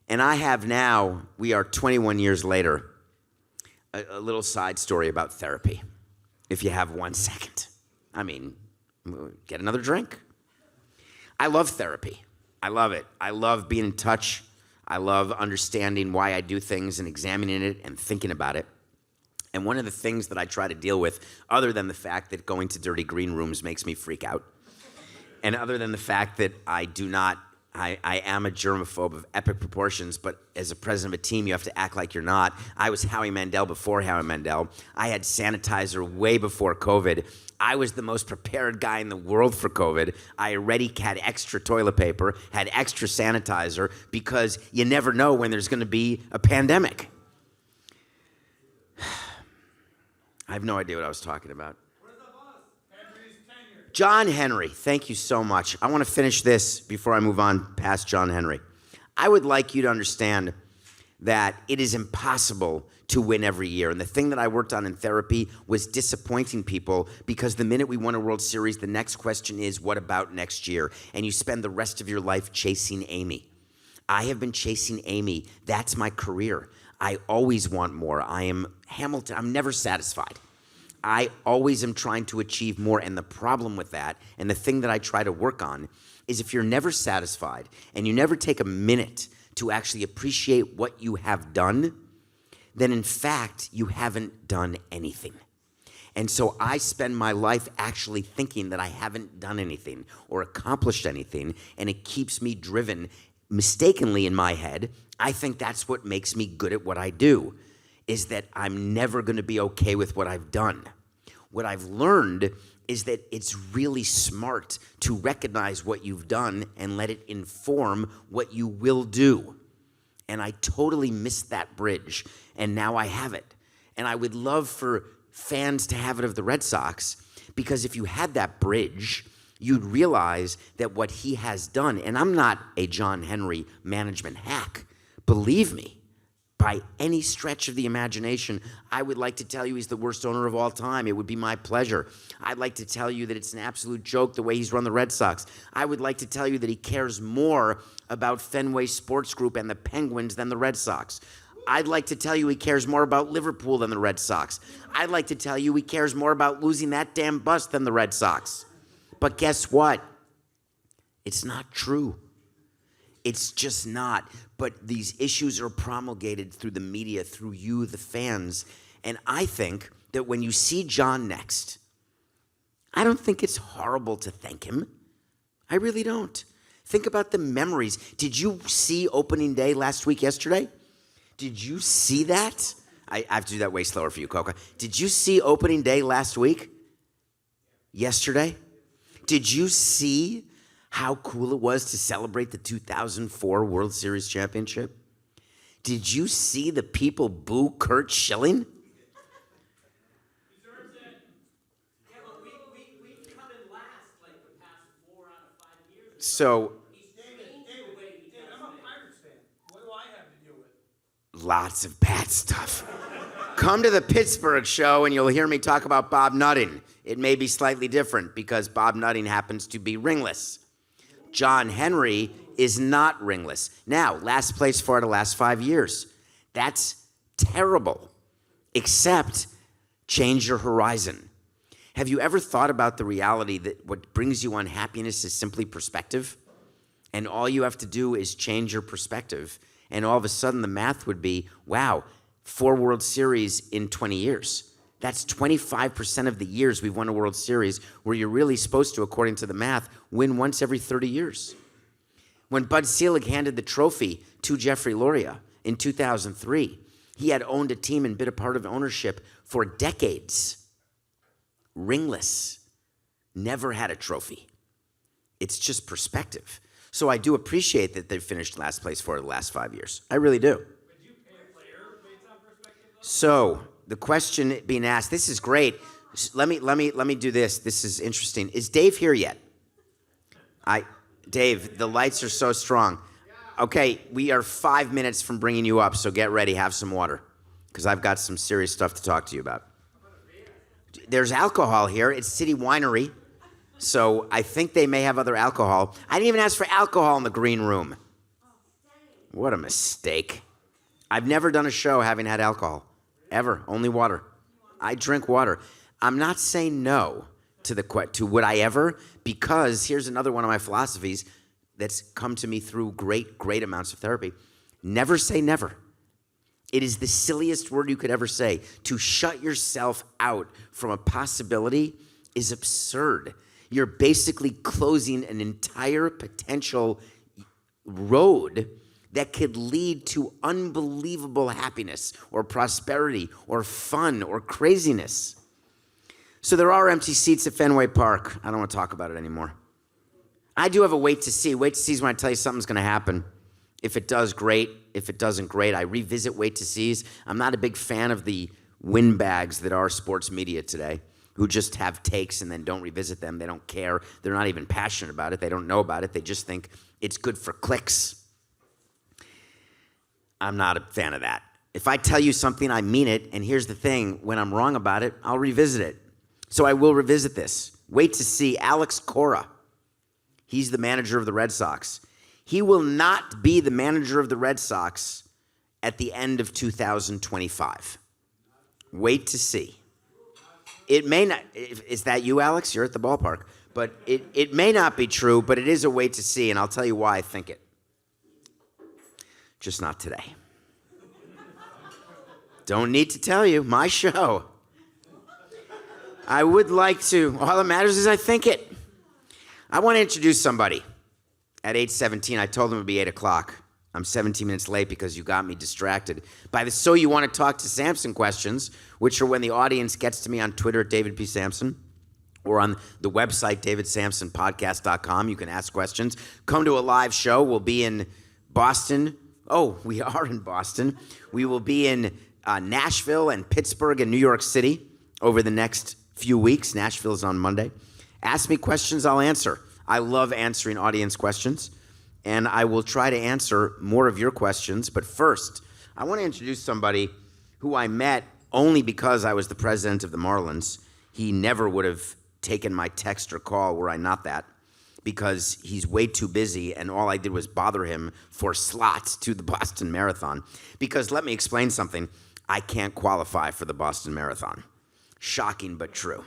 Speaker 1: And I have now, we are 21 years later, a little side story about therapy, if you have 1 second. I mean, get another drink. I love therapy. I love it. I love being in touch. I love understanding why I do things and examining it and thinking about it. And one of the things that I try to deal with, other than the fact that going to dirty green rooms makes me freak out, and other than the fact that I am a germaphobe of epic proportions, but as a president of a team, you have to act like you're not. I was Howie Mandel before Howie Mandel. I had sanitizer way before COVID. I was the most prepared guy in the world for COVID. I already had extra toilet paper, had extra sanitizer, because you never know when there's going to be a pandemic. I have no idea what I was talking about.
Speaker 2: Where's the boss? Henry's tenure.
Speaker 1: John Henry, thank you so much. I want to finish this before I move on past John Henry. I would like you to understand that it is impossible to win every year. And the thing that I worked on in therapy was disappointing people, because the minute we won a World Series, the next question is, what about next year? And you spend the rest of your life chasing Amy. I have been chasing Amy. That's my career. I always want more. I am Hamilton. I'm never satisfied. I always am trying to achieve more. And the problem with that, and the thing that I try to work on, is if you're never satisfied and you never take a minute to actually appreciate what you have done, then in fact, you haven't done anything. And so I spend my life actually thinking that I haven't done anything or accomplished anything, and it keeps me driven mistakenly in my head. I think that's what makes me good at what I do, is that I'm never going to be okay with what I've done. What I've learned is that it's really smart to recognize what you've done and let it inform what you will do. And I totally missed that bridge, and now I have it. And I would love for fans to have it of the Red Sox, because if you had that bridge, you'd realize that what he has done, and I'm not a John Henry management hack, believe me, by any stretch of the imagination. I would like to tell you he's the worst owner of all time. It would be my pleasure. I'd like to tell you that it's an absolute joke the way he's run the Red Sox. I would like to tell you that he cares more about Fenway Sports Group and the Penguins than the Red Sox. I'd like to tell you he cares more about Liverpool than the Red Sox. I'd like to tell you he cares more about losing that damn bus than the Red Sox. But guess what? It's not true. It's just not. But these issues are promulgated through the media, through you, the fans. And I think that when you see John next, I don't think it's horrible to thank him. I really don't. Think about the memories. Did you see opening day yesterday? Did you see that? I have to do that way slower for you, Coca. Did you see opening day last week? Yesterday? Did you see how cool it was to celebrate the 2004 World Series championship? Did you see the people boo Curt Schilling?
Speaker 2: Deserves it. Yeah, but we come in last like the past 4 out of 5 years.
Speaker 1: So,
Speaker 2: David, I'm a Pirates fan. What do I have to deal with?
Speaker 1: lots of bad stuff. Come to the Pittsburgh show and you'll hear me talk about Bob Nutting. It may be slightly different because Bob Nutting happens to be ringless. John Henry is not ringless. Now, last place for the last 5 years. That's terrible. Except change your horizon. Have you ever thought about the reality that what brings you unhappiness is simply perspective? And all you have to do is change your perspective. And all of a sudden the math would be, wow, 4 World Series in 20 years. That's 25% of the years we've won a World Series, where you're really supposed to, according to the math, win once every 30 years. When Bud Selig handed the trophy to Jeffrey Loria in 2003, he had owned a team and been a part of ownership for decades. Ringless. Never had a trophy. It's just perspective. So I do appreciate that they've finished last place for the last 5 years. I really do.
Speaker 2: Would you pay a player based on perspective?
Speaker 1: So the question being asked, this is great. Let me do this. This is interesting. Is Dave here yet? Dave, the lights are so strong. Okay, we are 5 minutes from bringing you up, so get ready, have some water, because I've got some serious stuff to talk to you about. There's alcohol here. It's City Winery. So I think they may have other alcohol. I didn't even ask for alcohol in the green room. What a mistake. I've never done a show having had alcohol. Ever. Only water. I drink water. I'm not saying no to would I ever, because here's another one of my philosophies that's come to me through great amounts of therapy. Never say never. It is the silliest word you could ever say. To shut yourself out from a possibility is absurd. You're basically closing an entire potential road that could lead to unbelievable happiness or prosperity or fun or craziness. So there are empty seats at Fenway Park. I don't want to talk about it anymore. I do have a wait to see. Wait to see is when I tell you something's going to happen. If it does, great. If it doesn't, great. I revisit wait to sees. I'm not a big fan of the windbags that are sports media today, who just have takes and then don't revisit them. They don't care. They're not even passionate about it. They don't know about it. They just think it's good for clicks. I'm not a fan of that. If I tell you something, I mean it. And here's the thing. When I'm wrong about it, I'll revisit it. So I will revisit this. Wait to see Alex Cora. He's the manager of the Red Sox. He will not be the manager of the Red Sox at the end of 2025. Wait to see. It may not, is that you, Alex? You're at the ballpark. But it may not be true, but it is a wait to see, and I'll tell you why I think it. Just not today. Don't need to tell you. My show. I would like to. All that matters is I think it. I want to introduce somebody. At 8:17, I told them it would be 8 o'clock. I'm 17 minutes late because you got me distracted by the So You Want to Talk to Samson questions, which are when the audience gets to me on Twitter at David P. Samson or on the website, davidsamsonpodcast.com. You can ask questions. Come to a live show. We'll be in Boston. Oh, we are in Boston. We will be in Nashville and Pittsburgh and New York City over the next few weeks. Nashville's on Monday. Ask me questions, I'll answer. I love answering audience questions, and I will try to answer more of your questions. But first, I want to introduce somebody who I met only because I was the president of the Marlins. He never would have taken my text or call were I not that, because he's way too busy, and all I did was bother him for slots to the Boston Marathon. Because let me explain something. I can't qualify for the Boston Marathon. Shocking but true.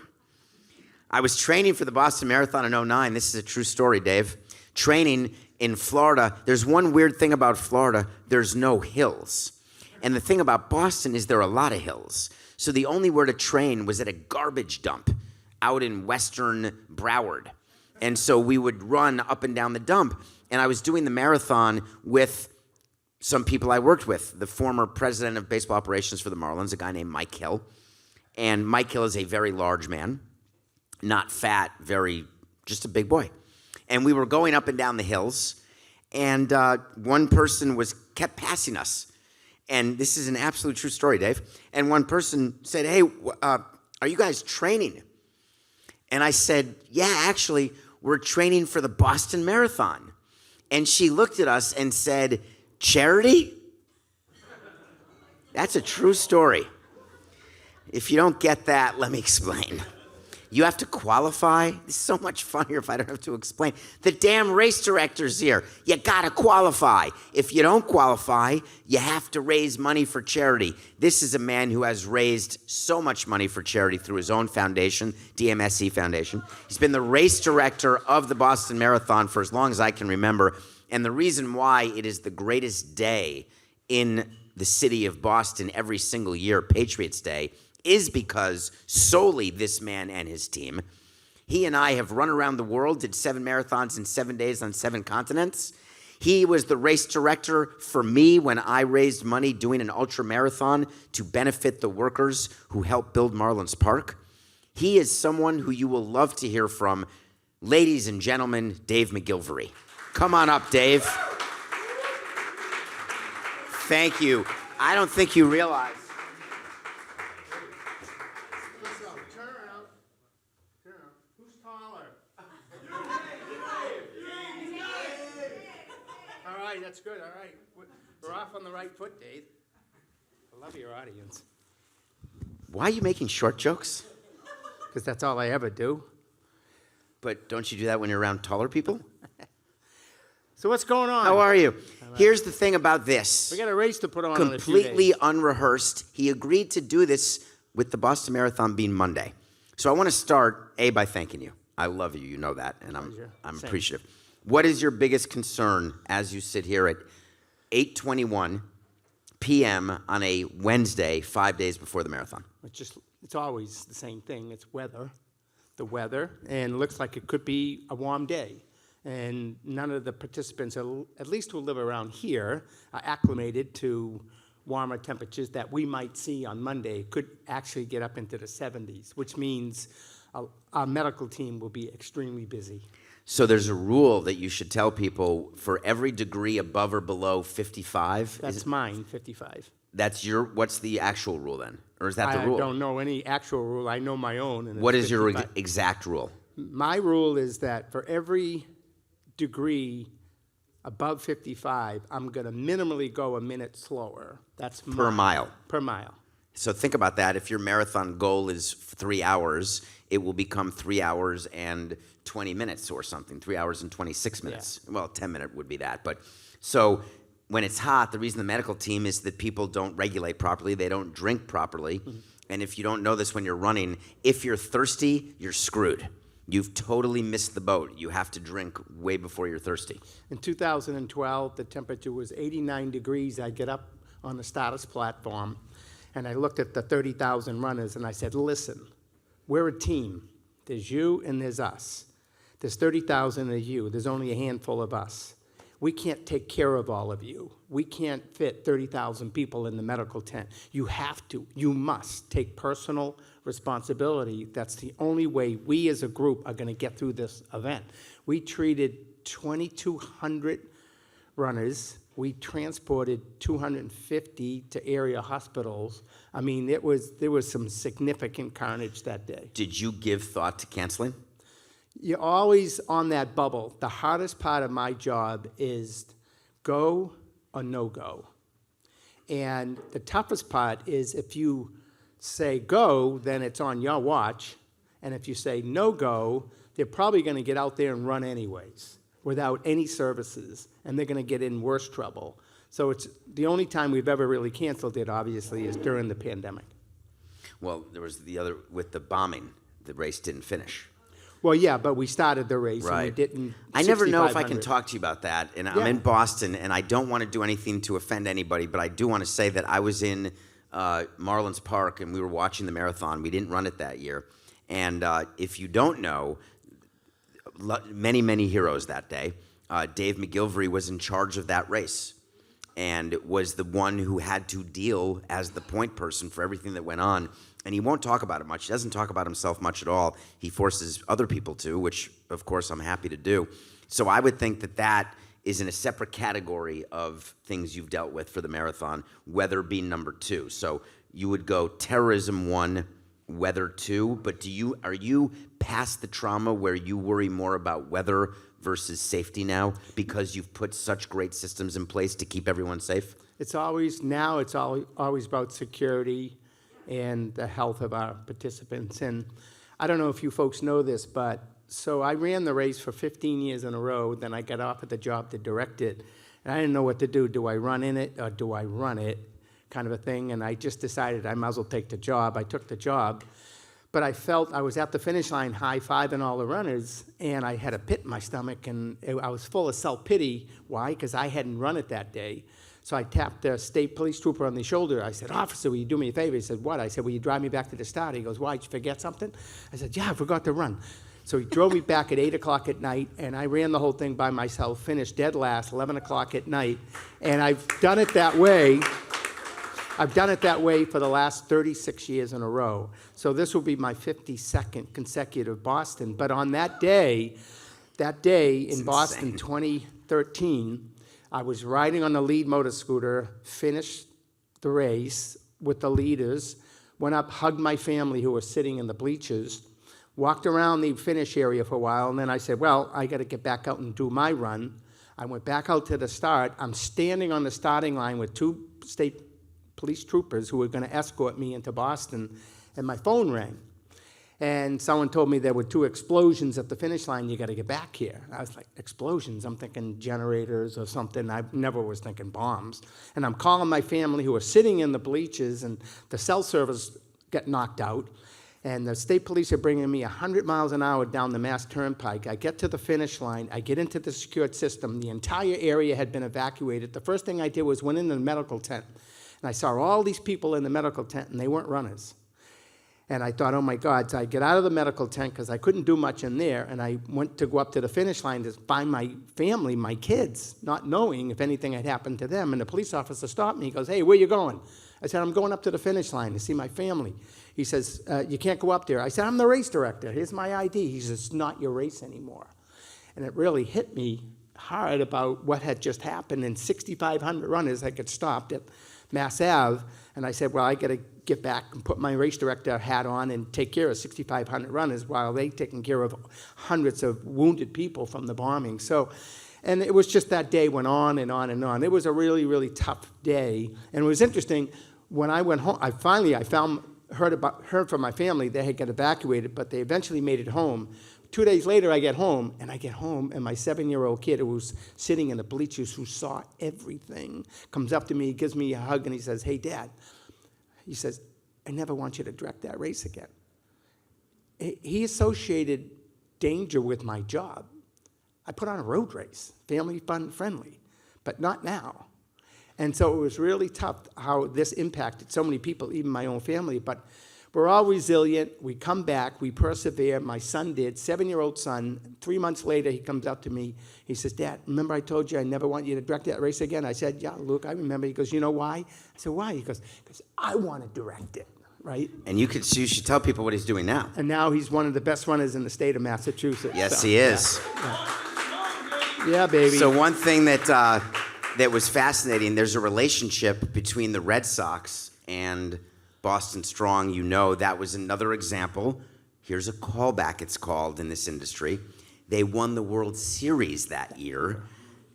Speaker 1: I was training for the Boston Marathon in 2009. This is a true story, Dave. Training in Florida. There's one weird thing about Florida. There's no hills. And the thing about Boston is there are a lot of hills. So the only where to train was at a garbage dump out in western Broward. And so we would run up and down the dump. And I was doing the marathon with some people I worked with. The former president of baseball operations for the Marlins, a guy named Mike Hill. And Mike Hill is a very large man. Not fat, just a big boy. And we were going up and down the hills, and one person kept passing us. And this is an absolute true story, Dave. And one person said, "Hey, are you guys training?" And I said, "Yeah, actually, we're training for the Boston Marathon." And she looked at us and said, "Charity?" That's a true story. If you don't get that, let me explain. You have to qualify. It's so much funnier if I don't have to explain. The damn race director's here. You gotta qualify. If you don't qualify, you have to raise money for charity. This is a man who has raised so much money for charity through his own foundation, DMSE Foundation. He's been the race director of the Boston Marathon for as long as I can remember. And the reason why it is the greatest day in the city of Boston every single year, Patriots Day, is because solely this man and his team. He and I have run around the world, did 7 marathons in 7 days on 7 continents. He was the race director for me when I raised money doing an ultra marathon to benefit the workers who helped build Marlins Park. He is someone who you will love to hear from. Ladies and gentlemen, Dave McGillivray. Come on up, Dave. Thank you. I don't think you realize.
Speaker 3: That's good. All right. We're off on the right foot, Dave. I love your audience.
Speaker 1: Why are you making short jokes?
Speaker 3: because that's all I ever do.
Speaker 1: But don't you do that when you're around taller people?
Speaker 3: So what's going on?
Speaker 1: How are you? Here's the thing about this.
Speaker 3: We got a race to put on in a few
Speaker 1: Completely
Speaker 3: days.
Speaker 1: unrehearsed. He agreed to do this with the Boston Marathon being Monday. So I want to start, A, by thanking you. I love you. You know that, and I'm
Speaker 3: Same.
Speaker 1: appreciative. What is your biggest concern as you sit here at 8:21 p.m. on a Wednesday, 5 days before the marathon?
Speaker 3: It's always the same thing. It's weather, the weather, and it looks like it could be a warm day. And none of the participants, at least who live around here, are acclimated to warmer temperatures that we might see on Monday. It could actually get up into the 70s, which means our medical team will be extremely busy.
Speaker 1: So there's a rule that you should tell people for every degree above or below 55.
Speaker 3: That's mine, 55.
Speaker 1: That's what's the actual rule then? Or is that the rule?
Speaker 3: I don't know any actual rule. I know my own. And
Speaker 1: What
Speaker 3: it's
Speaker 1: is your
Speaker 3: 55.
Speaker 1: exact rule?
Speaker 3: My rule is that for every degree above 55, I'm going to minimally go a minute slower. That's
Speaker 1: Per mile.
Speaker 3: Per mile.
Speaker 1: So think about that. If your marathon goal is 3 hours, it will become 3 hours and 20 minutes or something, 3 hours and 26 minutes. Yeah. Well, 10 minute would be that. But so when it's hot, the reason the medical team is that people don't regulate properly, they don't drink properly. Mm-hmm. And if you don't know this when you're running, if you're thirsty, you're screwed. You've totally missed the boat. You have to drink way before you're thirsty.
Speaker 3: In 2012, the temperature was 89 degrees. I get up on the starter's platform, and I looked at the 30,000 runners, and I said, listen, we're a team. There's you and there's us. There's 30,000 of you. There's only a handful of us. We can't take care of all of you. We can't fit 30,000 people in the medical tent. You have to, you must take personal responsibility. That's the only way we as a group are going to get through this event. We treated 2,200 runners. We transported 250 to area hospitals. I mean, there was some significant carnage that day.
Speaker 1: Did you give thought to canceling?
Speaker 3: You're always on that bubble. The hardest part of my job is go or no go. And the toughest part is if you say go, then it's on your watch. And if you say no go, they're probably going to get out there and run anyways without any services, and they're going to get in worse trouble. So it's the only time we've ever really canceled it, obviously, is during the pandemic.
Speaker 1: Well, there was the other, with the bombing, the race didn't finish.
Speaker 3: Well, yeah, but we started the race,
Speaker 1: right.
Speaker 3: And we didn't.
Speaker 1: I never know if I can talk to you about that. And
Speaker 3: yeah.
Speaker 1: I'm in Boston, and I don't want to do anything to offend anybody, but I do want to say that I was in Marlins Park, and we were watching the marathon. We didn't run it that year. And if you don't know, many, many heroes that day. Dave McGillivray was in charge of that race and was the one who had to deal as the point person for everything that went on. And he won't talk about it much. He doesn't talk about himself much at all. He forces other people to, which, of course, I'm happy to do. So I would think that that is in a separate category of things you've dealt with for the marathon, weather being number 2. So you would go terrorism 1, weather 2, but are you past the trauma where you worry more about weather versus safety now because you've put such great systems in place to keep everyone safe?
Speaker 3: It's always about security and the health of our participants. And I don't know if you folks know this, but so I ran the race for 15 years in a row, then I got offered the job to direct it, and I didn't know what to do. Do I run in it or do I run it, kind of a thing, and I just decided I might as well take the job. I took the job, but I felt I was at the finish line high-fiving all the runners, and I had a pit in my stomach, and I was full of self-pity. Why? Because I hadn't run it that day. So I tapped a state police trooper on the shoulder. I said, "Officer, will you do me a favor?" He said, "What?" I said, "Will you drive me back to the start?" He goes, "Why, did you forget something?" I said, "Yeah, I forgot to run." So he drove me back at 8 o'clock at night, and I ran the whole thing by myself, finished dead last, 11 o'clock at night. And I've done it that way. I've done it that way for the last 36 years in a row. So this will be my 52nd consecutive Boston. But on that day in Boston, 2013, I was riding on the lead motor scooter, finished the race with the leaders, went up, hugged my family who were sitting in the bleachers, walked around the finish area for a while, and then I said, well, I got to get back out and do my run. I went back out to the start. I'm standing on the starting line with 2 state police troopers who were going to escort me into Boston, and my phone rang. And someone told me there were 2 explosions at the finish line. You got to get back here. I was like, explosions? I'm thinking generators or something. I never was thinking bombs. And I'm calling my family who are sitting in the bleachers, and the cell service got knocked out. And the state police are bringing me 100 miles an hour down the Mass Turnpike. I get to the finish line. I get into the secured system. The entire area had been evacuated. The first thing I did was went into the medical tent. And I saw all these people in the medical tent, and they weren't runners. And I thought, oh my God. So I get out of the medical tent because I couldn't do much in there. And I went to go up to the finish line to find my family, my kids, not knowing if anything had happened to them. And the police officer stopped me. He goes, hey, where you going? I said, I'm going up to the finish line to see my family. He says, you can't go up there. I said, I'm the race director. Here's my ID. He says, it's not your race anymore. And it really hit me hard about what had just happened. And 6,500 runners had got stopped at Mass Ave. And I said, well, I got to get back and put my race director hat on and take care of 6,500 runners while they taking care of hundreds of wounded people from the bombing. So, and it was just that day went on and on and on. It was a really, really tough day. And it was interesting, when I went home, heard from my family they had got evacuated, but they eventually made it home. 2 days later, I get home, and my 7-year-old kid who was sitting in the bleachers, who saw everything, comes up to me, gives me a hug, and he says, hey, Dad, he says, I never want you to direct that race again. He associated danger with my job. I put on a road race, family fun friendly, but not now. And so it was really tough how this impacted so many people, even my own family. But we're all resilient. We come back. We persevere. My son did, 7-year-old son. 3 months later, he comes up to me. He says, Dad, remember I told you I never want you to direct that race again? I said, yeah, Luke, I remember. He goes, you know why? I said, why? He goes, because I want to direct it, right?
Speaker 1: And you should tell people what he's doing now.
Speaker 3: And now he's one of the best runners in the state of Massachusetts.
Speaker 1: Yes,
Speaker 3: so,
Speaker 1: he is.
Speaker 3: Yeah, baby.
Speaker 1: So one thing that was fascinating, there's a relationship between the Red Sox and Boston Strong. You know, that was another example. Here's a callback, it's called in this industry. They won the World Series that year,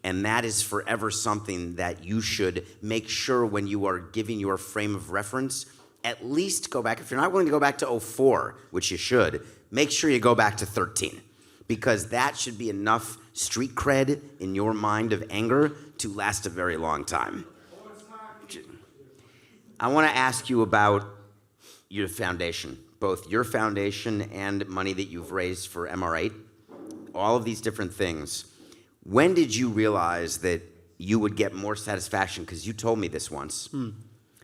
Speaker 1: and that is forever something that you should make sure when you are giving your frame of reference, at least go back. If you're not willing to go back to 04, which you should, make sure you go back to 13, because that should be enough street cred in your mind of anger to last a very long time. I want to ask you about your foundation, both your foundation and money that you've raised for MR8, all of these different things. When did you realize that you would get more satisfaction, because you told me this once,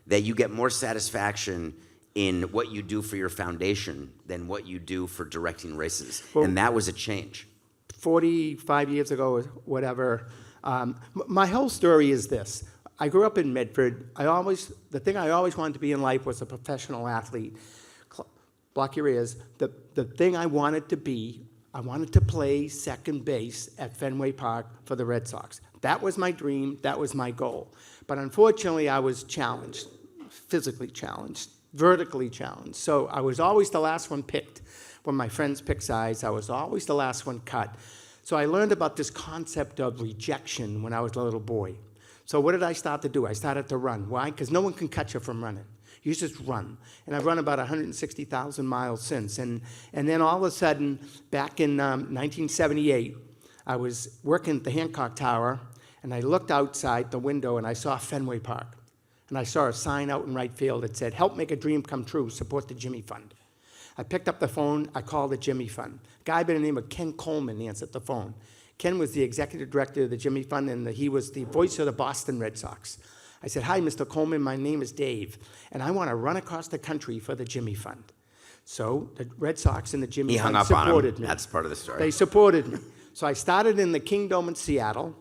Speaker 1: that you get more satisfaction in what you do for your foundation than what you do for directing races?
Speaker 3: Well,
Speaker 1: and that was a change.
Speaker 3: 45 years ago or whatever, my whole story is this. I grew up in Medford. The thing I always wanted to be in life was a professional athlete. Block your ears. The thing I wanted to be, I wanted to play second base at Fenway Park for the Red Sox. That was my dream. That was my goal. But unfortunately, I was challenged, physically challenged, vertically challenged. So I was always the last one picked. When my friends picked sides, I was always the last one cut. So I learned about this concept of rejection when I was a little boy. So what did I start to do? I started to run. Why? Because no one can cut you from running. You just run. And I've run about 160,000 miles since. And then all of a sudden, back in 1978, I was working at the Hancock Tower, and I looked outside the window, and I saw Fenway Park. And I saw a sign out in right field that said, help make a dream come true, support the Jimmy Fund. I picked up the phone, I called the Jimmy Fund. A guy by the name of Ken Coleman answered the phone. Ken was the executive director of the Jimmy Fund, and he was the voice of the Boston Red Sox. I said, hi, Mr. Coleman, my name is Dave, and I want to run across the country for the Jimmy Fund. So the Red Sox and the Jimmy Fund supported me.
Speaker 1: That's part of the story.
Speaker 3: They supported me. So I started in the Kingdome in Seattle,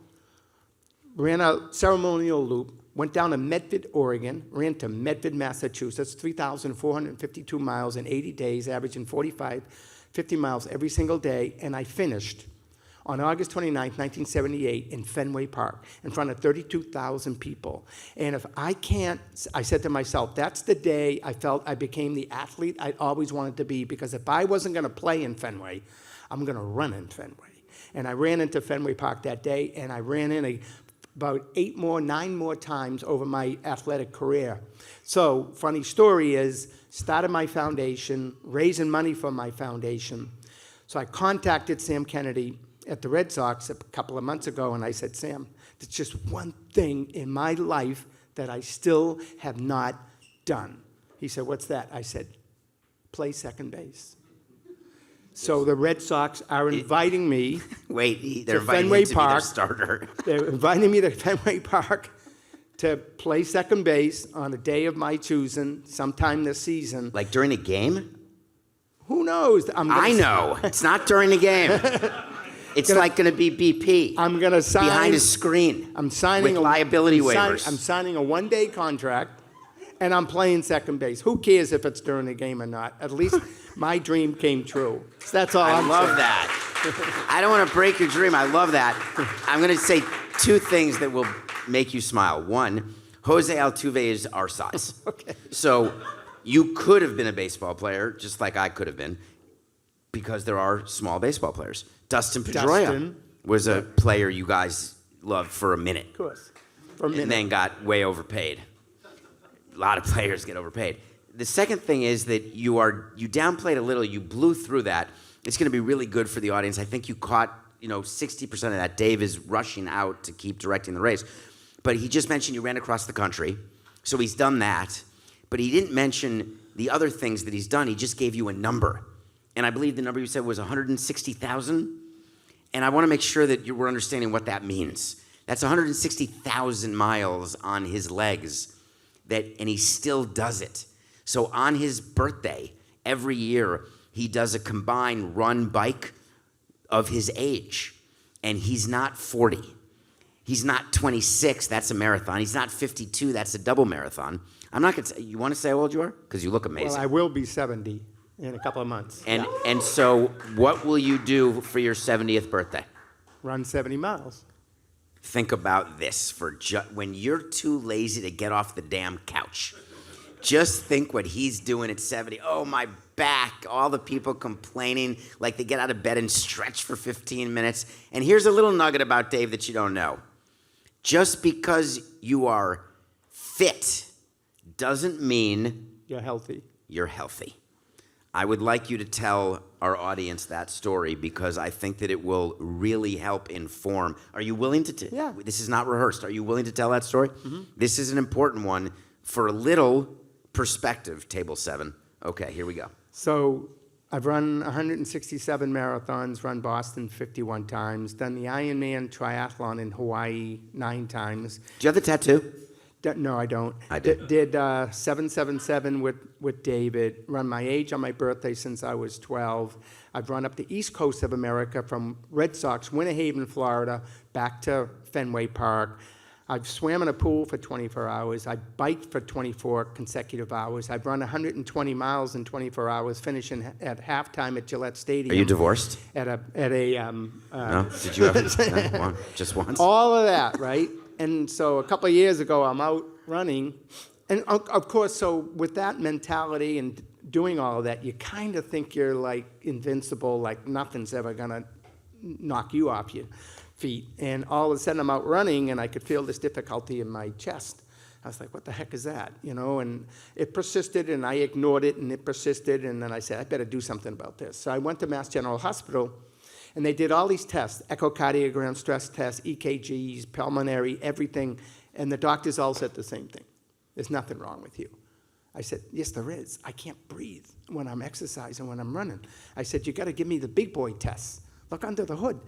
Speaker 3: ran a ceremonial loop, went down to Medford, Oregon, ran to Medford, Massachusetts, 3,452 miles in 80 days, averaging 50 miles every single day, and I finished on August 29, 1978, in Fenway Park, in front of 32,000 people. And if I can't, I said to myself, that's the day I felt I became the athlete I always wanted to be, because if I wasn't going to play in Fenway, I'm going to run in Fenway. And I ran into Fenway Park that day, and I ran in about 9 more times over my athletic career. So, funny story is, started my foundation, raising money for my foundation. So I contacted Sam Kennedy at the Red Sox a couple of months ago, and I said, Sam, there's just one thing in my life that I still have not done. He said, what's that? I said, play second base. So the Red Sox are inviting me.
Speaker 1: Wait, they're
Speaker 3: To
Speaker 1: inviting
Speaker 3: Fenway
Speaker 1: him to be their
Speaker 3: Park.
Speaker 1: starter.
Speaker 3: They're inviting me to Fenway Park to play second base on a day of my choosing, sometime this season.
Speaker 1: Like during a game?
Speaker 3: Who knows?
Speaker 1: I know. It's not during the game. It's like going to be BP.
Speaker 3: I'm going to sign
Speaker 1: behind a screen.
Speaker 3: I'm signing
Speaker 1: with liability waivers.
Speaker 3: I'm signing a one-day contract, and I'm playing second base. Who cares if it's during the game or not? At least my dream came true. So that's all
Speaker 1: I
Speaker 3: I'm
Speaker 1: love
Speaker 3: saying.
Speaker 1: that. I don't want to break your dream. I love that. I'm going to say two things that will make you smile. One, Jose Altuve is our size.
Speaker 3: Okay.
Speaker 1: So you could have been a baseball player, just like I could have been, because there are small baseball players. Dustin Pedroia was a player you guys loved for a minute.
Speaker 3: Of course. For a minute.
Speaker 1: And then got way overpaid. A lot of players get overpaid. The second thing is that you downplayed a little. You blew through that. It's going to be really good for the audience. I think you caught 60% of that. Dave is rushing out to keep directing the race. But he just mentioned you ran across the country. So he's done that. But he didn't mention the other things that he's done. He just gave you a number. And I believe the number you said was 160,000. And I want to make sure that we're understanding what that means. That's 160,000 miles on his legs, and he still does it. So on his birthday, every year, he does a combined run bike of his age. And he's not 40. He's not 26, that's a marathon. He's not 52, that's a double marathon. I'm not going to say, you want to say how old you are? Because you look amazing.
Speaker 3: Well, I will be 70 in a couple of months.
Speaker 1: And so what will you do for your 70th birthday?
Speaker 3: Run 70 miles.
Speaker 1: Think about this when you're too lazy to get off the damn couch. Just think what he's doing at 70. Oh, my back. All the people complaining like they get out of bed and stretch for 15 minutes. And here's a little nugget about Dave that you don't know. Just because you are fit doesn't mean
Speaker 3: You're healthy.
Speaker 1: you're healthy. I would like you to tell our audience that story because I think that it will really help inform. Are you willing to?
Speaker 3: Yeah.
Speaker 1: This is not rehearsed. Are you willing to tell that story?
Speaker 3: Mm-hmm.
Speaker 1: This is an important one for a little perspective, Table 7. Okay, here we go.
Speaker 3: So I've run 167 marathons, run Boston 51 times, done the Ironman triathlon in Hawaii 9 times.
Speaker 1: Do you have the tattoo?
Speaker 3: No, I don't.
Speaker 1: I do.
Speaker 3: Did 777 with David, run my age on my birthday since I was 12. I've run up the east coast of America from Red Sox, Winter Haven, Florida, back to Fenway Park. I've swam in a pool for 24 hours. I biked for 24 consecutive hours. I've run 120 miles in 24 hours, finishing at halftime at Gillette Stadium.
Speaker 1: Are you divorced?
Speaker 3: No?
Speaker 1: Did you ever? No, one, just once?
Speaker 3: All of that, right? And so a couple of years ago, I'm out running. And of course, so with that mentality and doing all of that, you kind of think you're like invincible, like nothing's ever going to knock you off your feet. And all of a sudden, I'm out running, and I could feel this difficulty in my chest. I was like, what the heck is that? And it persisted, and I ignored it, and it persisted. And then I said, I better do something about this. So I went to Mass General Hospital. And they did all these tests, echocardiogram, stress tests, EKGs, pulmonary, everything. And the doctors all said the same thing. There's nothing wrong with you. I said, yes, there is. I can't breathe when I'm exercising, when I'm running. I said, you got to give me the big boy tests. Look under the hood.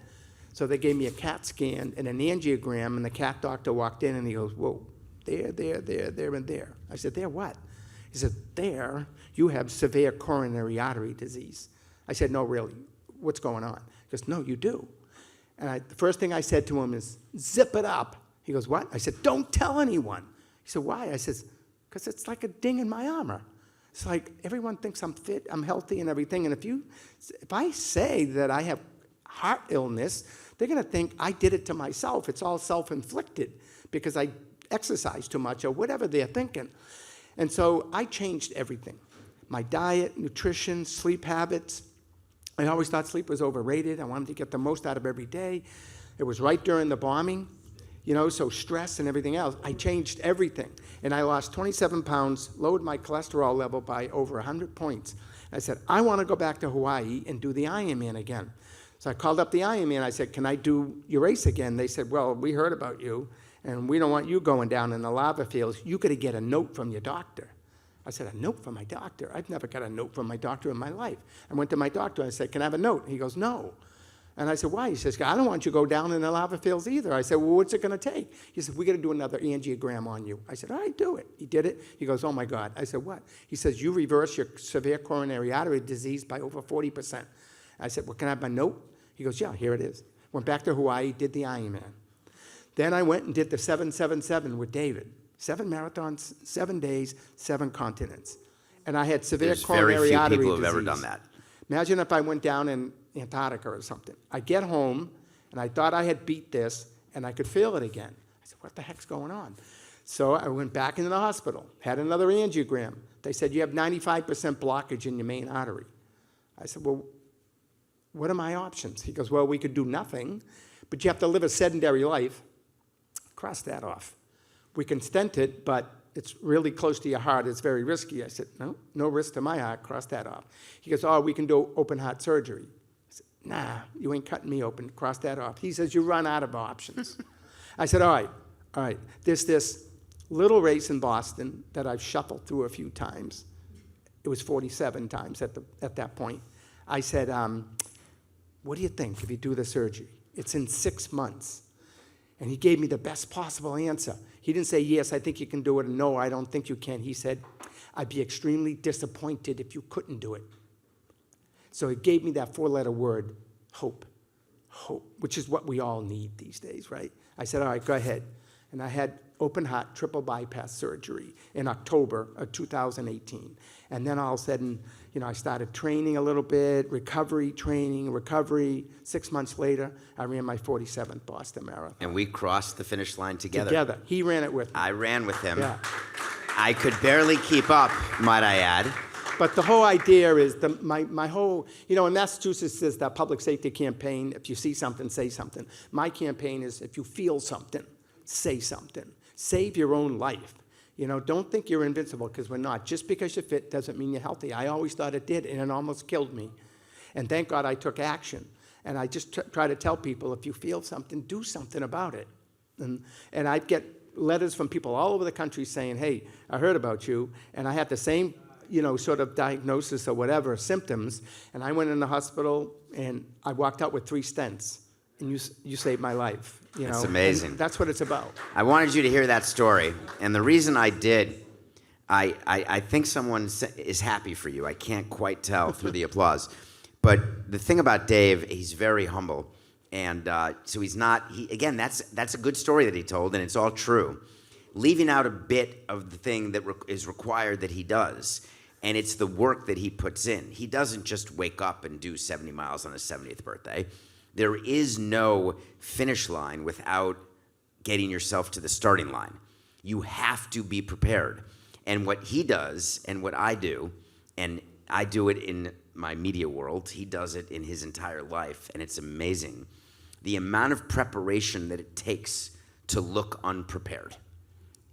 Speaker 3: So they gave me a CAT scan and an angiogram, and the CAT doctor walked in, and he goes, whoa, there, and there. I said, there what? He said, there, you have severe coronary artery disease. I said, no, really, what's going on? He goes, no, you do. And the first thing I said to him is, zip it up. He goes, what? I said, don't tell anyone. He said, why? I said, because it's like a ding in my armor. It's like everyone thinks I'm fit, I'm healthy and everything. And if I say that I have heart illness, they're going to think I did it to myself. It's all self-inflicted because I exercise too much or whatever they're thinking. And so I changed everything. My diet, nutrition, sleep habits. I always thought sleep was overrated. I wanted to get the most out of every day. It was right during the bombing. so stress and everything else. I changed everything. And I lost 27 pounds, lowered my cholesterol level by over 100 points. I said, I want to go back to Hawaii and do the Ironman again. So I called up the Ironman. I said, can I do your race again? They said, well, we heard about you, and we don't want you going down in the lava fields. You got to get a note from your doctor. I said, a note from my doctor? I've never got a note from my doctor in my life. I went to my doctor. I said, can I have a note? He goes, no. And I said, why? He says, I don't want you to go down in the lava fields either. I said, well, what's it going to take? He said, we got to do another angiogram on you. I said, all right, do it. He did it. He goes, oh, my God. I said, what? He says, you reverse your severe coronary artery disease by over 40%. I said, well, can I have my note? He goes, yeah, here it is. Went back to Hawaii, did the Ironman. Then I went and did the 777 with David. 7 marathons, 7 days, 7 continents. And I had severe
Speaker 1: There's very
Speaker 3: coronary
Speaker 1: few
Speaker 3: artery
Speaker 1: people
Speaker 3: disease.
Speaker 1: who've ever done that.
Speaker 3: Imagine if I went down in Antarctica or something. I get home, and I thought I had beat this, and I could feel it again. I said, what the heck's going on? So I went back into the hospital, had another angiogram. They said, you have 95% blockage in your main artery. I said, well, what are my options? He goes, well, we could do nothing, but you have to live a sedentary life. Cross that off. We can stent it, but it's really close to your heart. It's very risky. I said, no risk to my heart. Cross that off. He goes, oh, we can do open heart surgery. I said, nah, you ain't cutting me open. Cross that off. He says, you run out of options. I said, all right. There's this little race in Boston that I've shuffled through a few times. It was 47 times at that point. I said, what do you think if you do the surgery? It's in 6 months. And he gave me the best possible answer. He didn't say, yes, I think you can do it, or no, I don't think you can. He said, I'd be extremely disappointed if you couldn't do it. So he gave me that 4-letter word, hope. Hope, which is what we all need these days, right? I said, all right, go ahead. And I had open heart triple bypass surgery in October of 2018. And then all of a sudden, I started training a little bit, recovery. 6 months later, I ran my 47th Boston Marathon.
Speaker 1: And we crossed the finish line together.
Speaker 3: He ran it with me.
Speaker 1: I ran with him.
Speaker 3: Yeah.
Speaker 1: I could barely keep up, might I add.
Speaker 3: But the whole idea is, my whole, in Massachusetts is that public safety campaign, if you see something, say something. My campaign is, if you feel something, say something. Save your own life. Don't think you're invincible, because we're not. Just because you're fit doesn't mean you're healthy. I always thought it did, and it almost killed me. And thank God I took action. And I just try to tell people, if you feel something, do something about it. And I get letters from people all over the country saying, hey, I heard about you, and I had the same sort of diagnosis or whatever, symptoms, and I went in the hospital, and I walked out with 3 stents, and you saved my life.
Speaker 1: That's amazing.
Speaker 3: And that's what it's about.
Speaker 1: I wanted you to hear that story, and the reason I did, I think someone is happy for you. I can't quite tell through the applause. But the thing about Dave, he's very humble, and so he's not, again, that's a good story that he told, and it's all true. Leaving out a bit of the thing that is required that he does, and it's the work that he puts in. He doesn't just wake up and do 70 miles on his 70th birthday. There is no finish line without getting yourself to the starting line. You have to be prepared. And what he does and what I do, and I do it in my media world, he does it in his entire life, and it's amazing. The amount of preparation that it takes to look unprepared.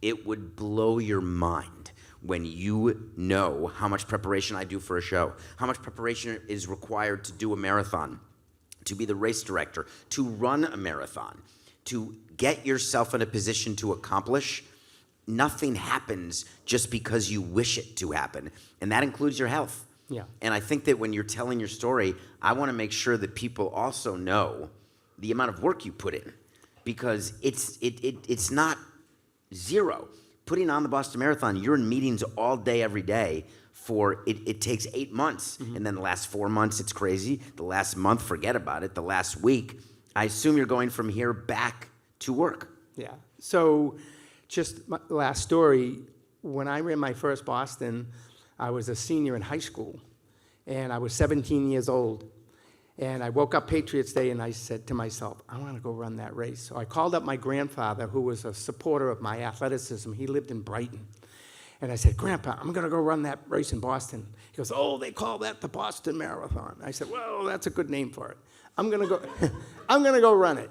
Speaker 1: It would blow your mind when you know how much preparation I do for a show, how much preparation is required to do a marathon, to be the race director, to run a marathon, to get yourself in a position to accomplish. Nothing happens just because you wish it to happen, and that includes your health.
Speaker 3: Yeah.
Speaker 1: And I think that when you're telling your story, I want to make sure that people also know the amount of work you put in, because it's not zero. Putting on the Boston Marathon, you're in meetings all day, every day. It takes 8 months, and then the last 4 months, it's crazy. The last month, forget about it. The last week, I assume you're going from here back to work.
Speaker 3: Yeah. So just my last story, when I ran my first Boston, I was a senior in high school, and I was 17 years old. And I woke up Patriots Day, and I said to myself, I want to go run that race. So I called up my grandfather, who was a supporter of my athleticism. He lived in Brighton. And I said, Grandpa, I'm going to go run that race in Boston. He goes, oh, they call that the Boston Marathon. I said, well, that's a good name for it. I'm going to go run it.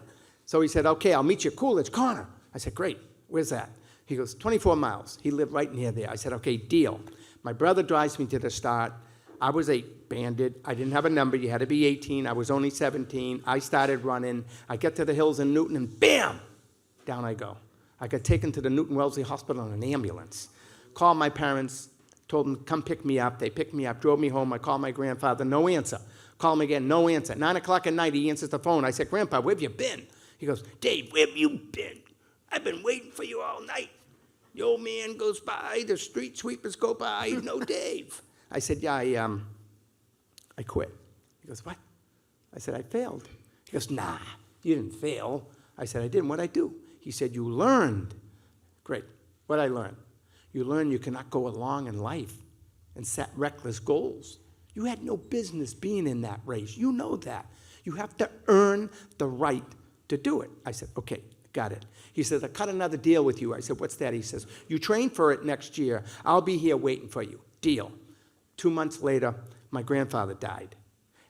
Speaker 3: So he said, okay, I'll meet you at Coolidge Corner. I said, great. Where's that? He goes, 24 miles. He lived right near there. I said, okay, deal. My brother drives me to the start. I was a bandit. I didn't have a number. You had to be 18. I was only 17. I started running. I get to the hills in Newton, and bam, down I go. I got taken to the Newton Wellesley Hospital in an ambulance. Called my parents, told them, come pick me up. They picked me up, drove me home. I called my grandfather, no answer. Call him again, no answer. 9 o'clock at night, he answers the phone. I said, Grandpa, where have you been? He goes, Dave, where have you been? I've been waiting for you all night. The old man goes by, the street sweepers go by, no Dave. I said, yeah, I quit. He goes, what? I said, I failed. He goes, nah, you didn't fail. I said, I didn't. What'd I do? He said, you learned. Great. What'd I learn? You learn you cannot go along in life and set reckless goals. You had no business being in that race. You know that. You have to earn the right to do it. I said, okay, got it. He says, I cut another deal with you. I said, what's that? He says, you train for it next year. I'll be here waiting for you. Deal. 2 months later, my grandfather died.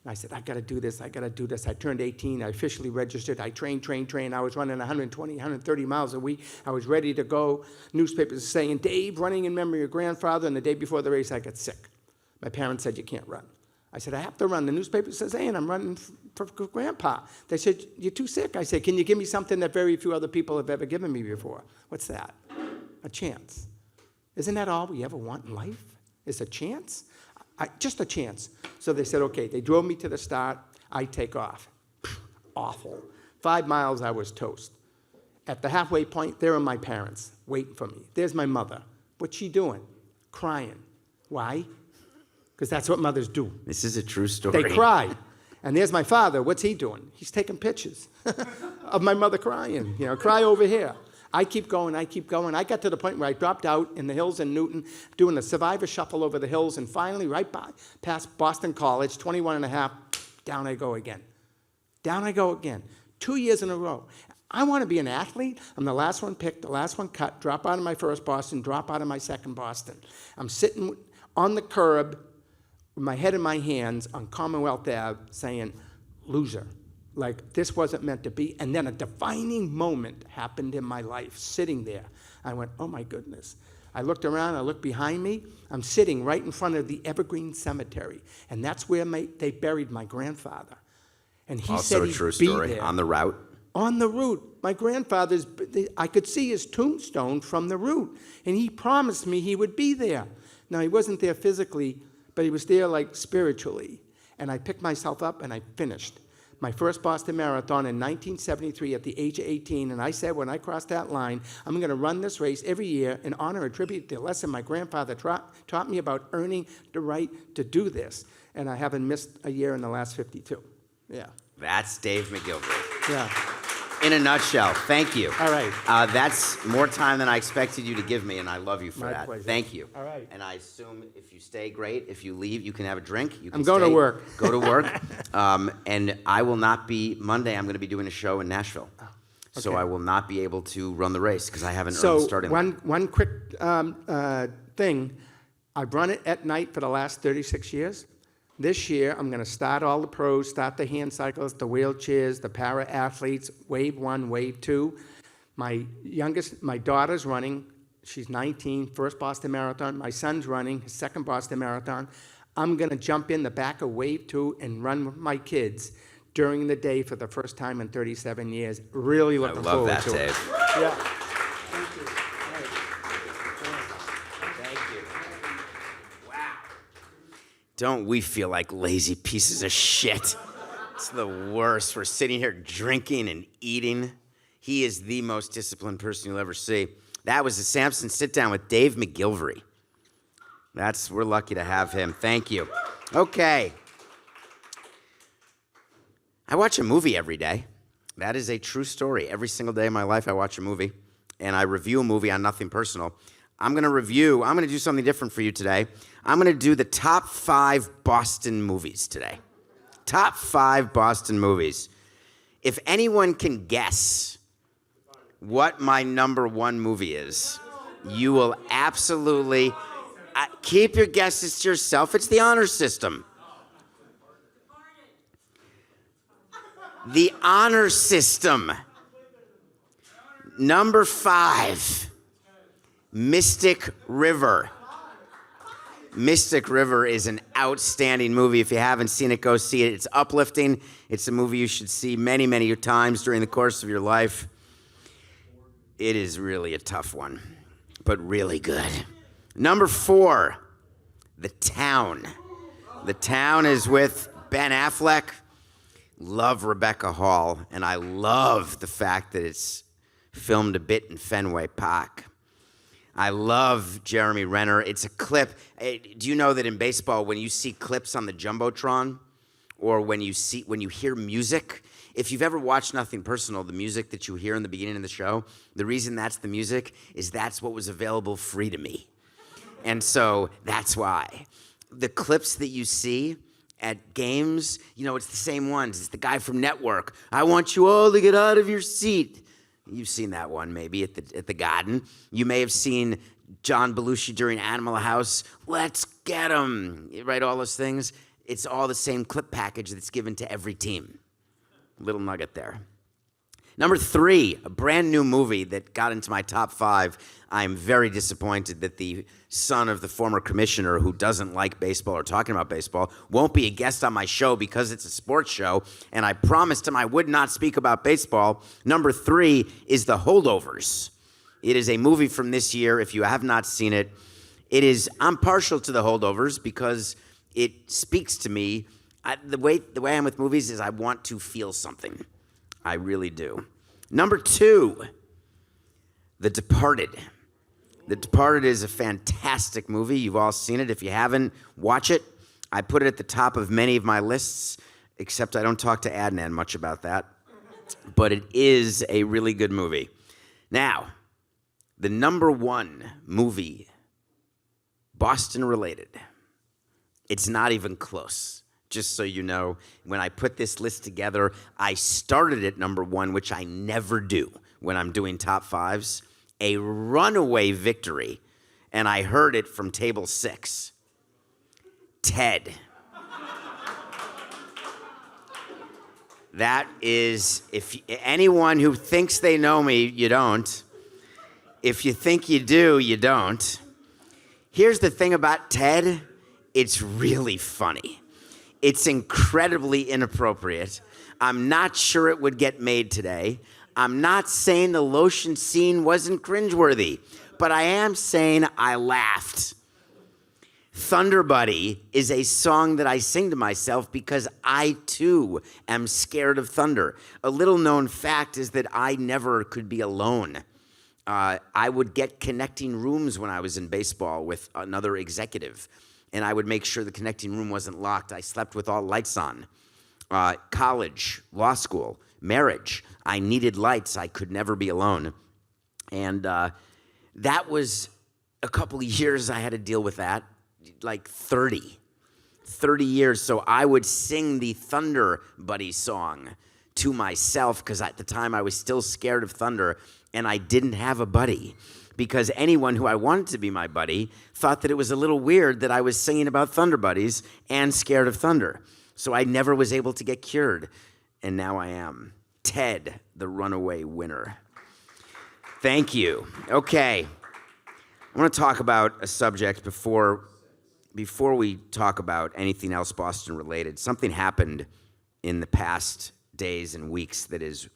Speaker 3: And I said, I got to do this. I got to do this. I turned 18. I officially registered. I trained. I was running 120, 130 miles a week. I was ready to go. Newspapers saying, Dave, running in memory of your grandfather. And the day before the race, I got sick. My parents said, you can't run. I said, I have to run. The newspaper says, hey, and I'm running for Grandpa. They said, you're too sick. I said, can you give me something that very few other people have ever given me before? What's that? A chance. Isn't that all we ever want in life? Is a chance? Just a chance. So they said, okay. They drove me to the start. I take off. Awful. 5 miles, I was toast. At the halfway point, there are my parents waiting for me. There's my mother. What's she doing? Crying. Why? Because that's what mothers do.
Speaker 1: This is a true story.
Speaker 3: They cry. And there's my father. What's he doing? He's taking pictures of my mother crying. You know, cry over here. I keep going. I got to the point where I dropped out in the hills in Newton, doing a survivor shuffle over the hills, and finally, right past Boston College, 21 and a half, down I go again. Down I go again. 2 years in a row. I want to be an athlete. I'm the last one picked, the last one cut, drop out of my first Boston, drop out of my second Boston. I'm sitting on the curb with my head in my hands on Commonwealth Ave saying, loser. Like this wasn't meant to be. And then a defining moment happened in my life, sitting there. I went, oh my goodness. I looked around, I looked behind me. I'm sitting right in front of the Evergreen Cemetery. And that's where they buried my grandfather. And he
Speaker 1: Also
Speaker 3: said
Speaker 1: a
Speaker 3: he'd
Speaker 1: true
Speaker 3: be
Speaker 1: story.
Speaker 3: there.
Speaker 1: On the route.
Speaker 3: On the route. My grandfather's, I could see his tombstone from the route. And he promised me he would be there. Now, he wasn't there physically, but he was there like spiritually. And I picked myself up and I finished my first Boston Marathon in 1973 at the age of 18. And I said, when I cross that line, I'm going to run this race every year in honor or tribute to the lesson my grandfather taught me about earning the right to do this. And I haven't missed a year in the last 52. Yeah.
Speaker 1: That's Dave McGillivray.
Speaker 3: Yeah.
Speaker 1: In a nutshell, thank you.
Speaker 3: All right.
Speaker 1: That's more time than I expected you to give me, and I love you for
Speaker 3: My
Speaker 1: that.
Speaker 3: pleasure.
Speaker 1: Thank you.
Speaker 3: All right.
Speaker 1: And I assume if you stay, great. If you leave, you can have a drink. You can
Speaker 3: I'm going to
Speaker 1: stay,
Speaker 3: work.
Speaker 1: Go to work. And I will not be, Monday, I'm going to be doing a show in Nashville. So
Speaker 3: okay.
Speaker 1: I will not be able to run the race because I haven't earned the starting line.
Speaker 3: one quick thing. I've run it at night for the last 36 years. This year, I'm going to start all the pros, start the hand cyclists, the wheelchairs, the para-athletes, wave 1, wave 2. My daughter's running. She's 19, first Boston Marathon. My son's running, his second Boston Marathon. I'm going to jump in the back of wave 2 and run with my kids during the day for the first time in 37 years. Really looking
Speaker 1: love
Speaker 3: forward
Speaker 1: that,
Speaker 3: to it.
Speaker 1: Dave.
Speaker 3: Yeah.
Speaker 1: Thank you. Wow. Don't we feel like lazy pieces of shit? It's the worst. We're sitting here drinking and eating. He is the most disciplined person you'll ever see. That was the Samson sit down with Dave McGillivray. We're lucky to have him. Thank you. Okay. I watch a movie every day. That is a true story. Every single day of my life, I watch a movie, and I review a movie on Nothing Personal. I'm going to do something different for you today. I'm going to do the top 5 Boston movies today. Top 5 Boston movies. If anyone can guess what my number 1 movie is, you will absolutely keep your guesses to yourself. It's the honor system. The honor system. Number 5, Mystic River. Mystic River is an outstanding movie. If you haven't seen it, go see it. It's uplifting. It's a movie you should see many, many times during the course of your life. It is really a tough one, but really good. Number 4, The Town. The Town is with Ben Affleck. Love Rebecca Hall, and I love the fact that it's filmed a bit in Fenway Park. I love Jeremy Renner. It's a clip. Do you know that in baseball, when you see clips on the Jumbotron, or when you hear music, if you've ever watched Nothing Personal, the music that you hear in the beginning of the show, the reason that's the music is that's what was available free to me. And so that's why. The clips that you see at games, it's the same ones. It's the guy from Network. I want you all to get out of your seat. You've seen that one maybe at the Garden. You may have seen John Belushi during Animal House. Let's get him. Right, all those things. It's all the same clip package that's given to every team. Little nugget there. Number 3, a brand new movie that got into my top 5. I'm very disappointed that the son of the former commissioner who doesn't like baseball or talking about baseball won't be a guest on my show because it's a sports show, and I promised him I would not speak about baseball. Number 3 is The Holdovers. It is a movie from this year. If you have not seen it, I'm partial to The Holdovers because it speaks to me. The way I am with movies is I want to feel something. I really do. Number 2, The Departed. The Departed is a fantastic movie. You've all seen it. If you haven't, watch it. I put it at the top of many of my lists, except I don't talk to Adnan much about that. But it is a really good movie. Now, the number 1 movie, Boston related. It's not even close. Just so you know, when I put this list together, I started at number 1, which I never do when I'm doing top 5s, a runaway victory, and I heard it from table 6. Ted. That is, if anyone who thinks they know me, you don't. If you think you do, you don't. Here's the thing about Ted, it's really funny. It's incredibly inappropriate. I'm not sure it would get made today. I'm not saying the lotion scene wasn't cringeworthy, but I am saying I laughed. Thunder Buddy is a song that I sing to myself because I, too, am scared of thunder. A little known fact is that I never could be alone. I would get connecting rooms when I was in baseball with another executive, and I would make sure the connecting room wasn't locked. I slept with all lights on. College, law school, marriage. I needed lights. I could never be alone. And that was a couple of years I had to deal with that, like 30 years. So I would sing the Thunder Buddy song to myself because at the time I was still scared of thunder and I didn't have a buddy. Because anyone who I wanted to be my buddy thought that it was a little weird that I was singing about Thunder Buddies and scared of thunder. So I never was able to get cured, and now I am. Ted, the runaway winner. Thank you. Okay. I want to talk about a subject before we talk about anything else Boston related. Something happened in the past days and weeks that is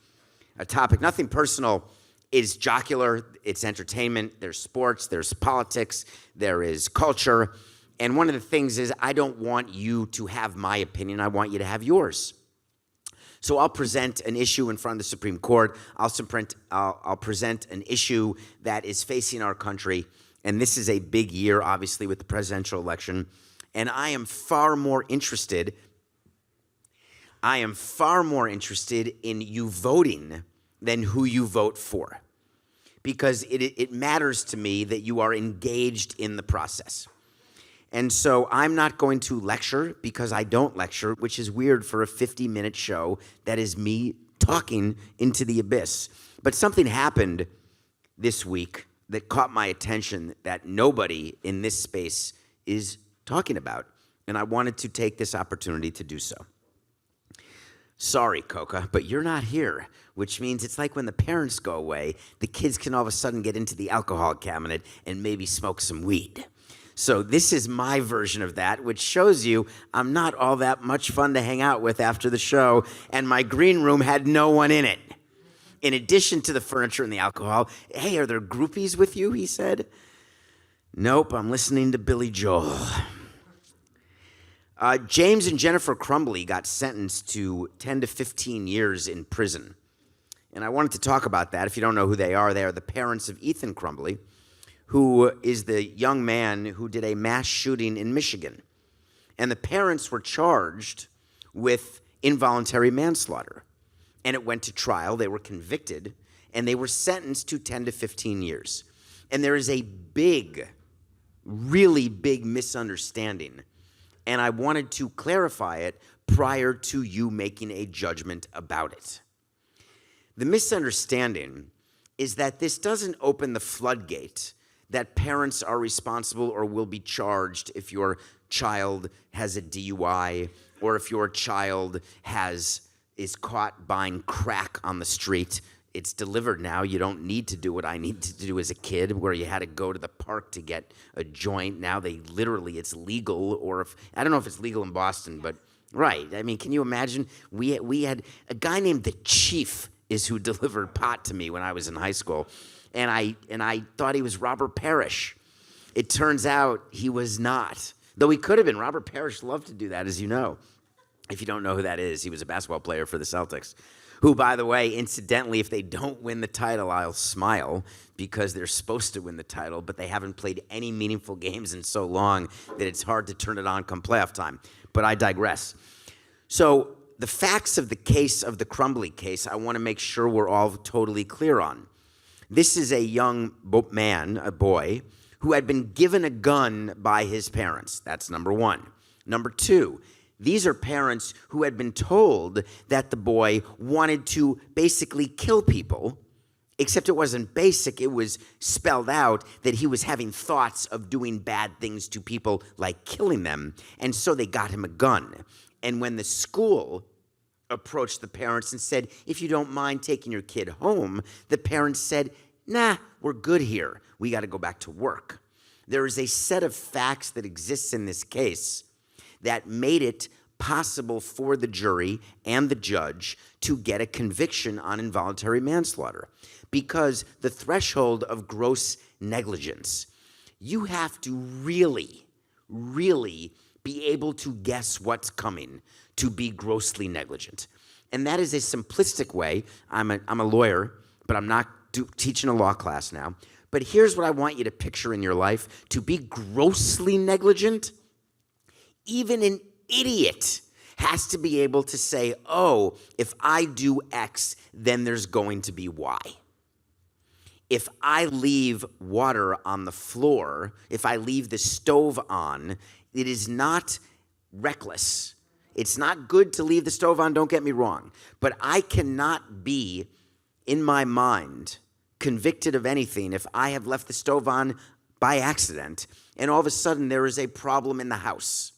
Speaker 1: a topic, nothing personal. It's jocular, it's entertainment, there's sports, there's politics, there is culture. And one of the things is I don't want you to have my opinion, I want you to have yours. So I'll present an issue in front of the Supreme Court. I'll present an issue that is facing our country. And this is a big year, obviously, with the presidential election. And I am far more interested in you voting than who you vote for. Because it matters to me that you are engaged in the process. And so I'm not going to lecture because I don't lecture, which is weird for a 50-minute show that is me talking into the abyss. But something happened this week that caught my attention that nobody in this space is talking about. And I wanted to take this opportunity to do so. Sorry, Coca, but you're not here, which means it's like when the parents go away, the kids can all of a sudden get into the alcohol cabinet and maybe smoke some weed. So this is my version of that, which shows you I'm not all that much fun to hang out with after the show, and my green room had no one in it. In addition to the furniture and the alcohol, hey, are there groupies with you, he said. Nope, I'm listening to Billy Joel. James and Jennifer Crumbly got sentenced to 10 to 15 years in prison. And I wanted to talk about that. If you don't know who they are the parents of Ethan Crumbly, who is the young man who did a mass shooting in Michigan. And the parents were charged with involuntary manslaughter. And it went to trial. They were convicted, and they were sentenced to 10 to 15 years. And there is a big, really big misunderstanding. And I wanted to clarify it prior to you making a judgment about it. The misunderstanding is that this doesn't open the floodgate that parents are responsible or will be charged if your child has a DUI or if your child is caught buying crack on the street. It's delivered now. You don't need to do what I need to do as a kid, where you had to go to the park to get a joint. Now it's legal, or I don't know if it's legal in Boston, but right. I mean, can you imagine? We had a guy named the Chief is who delivered pot to me when I was in high school, and I thought he was Robert Parrish. It turns out he was not, though he could have been. Robert Parrish loved to do that, as you know. If you don't know who that is, he was a basketball player for the Celtics, who, by the way, incidentally, if they don't win the title, I'll smile, because they're supposed to win the title, but they haven't played any meaningful games in so long that it's hard to turn it on come playoff time. But I digress. So the facts of the case, of the Crumbly case, I want to make sure we're all totally clear on. This is a young man, a boy, who had been given a gun by his parents. That's number one. Number two, these are parents who had been told that the boy wanted to basically kill people, except it wasn't basic. It was spelled out that he was having thoughts of doing bad things to people, like killing them, and so they got him a gun. And when the school approached the parents and said, if you don't mind taking your kid home, the parents said, nah, we're good here. We got to go back to work. There is a set of facts that exists in this case that made it possible for the jury and the judge to get a conviction on involuntary manslaughter, because the threshold of gross negligence, you have to really, really be able to guess what's coming to be grossly negligent. And that is a simplistic way. I'm a lawyer, but I'm not teaching a law class now. But here's what I want you to picture in your life. To be grossly negligent, even an idiot has to be able to say, oh, if I do X, then there's going to be Y. If I leave water on the floor, if I leave the stove on, it is not reckless. It's not good to leave the stove on, don't get me wrong. But I cannot be, in my mind, convicted of anything if I have left the stove on by accident and all of a sudden there is a problem in the house.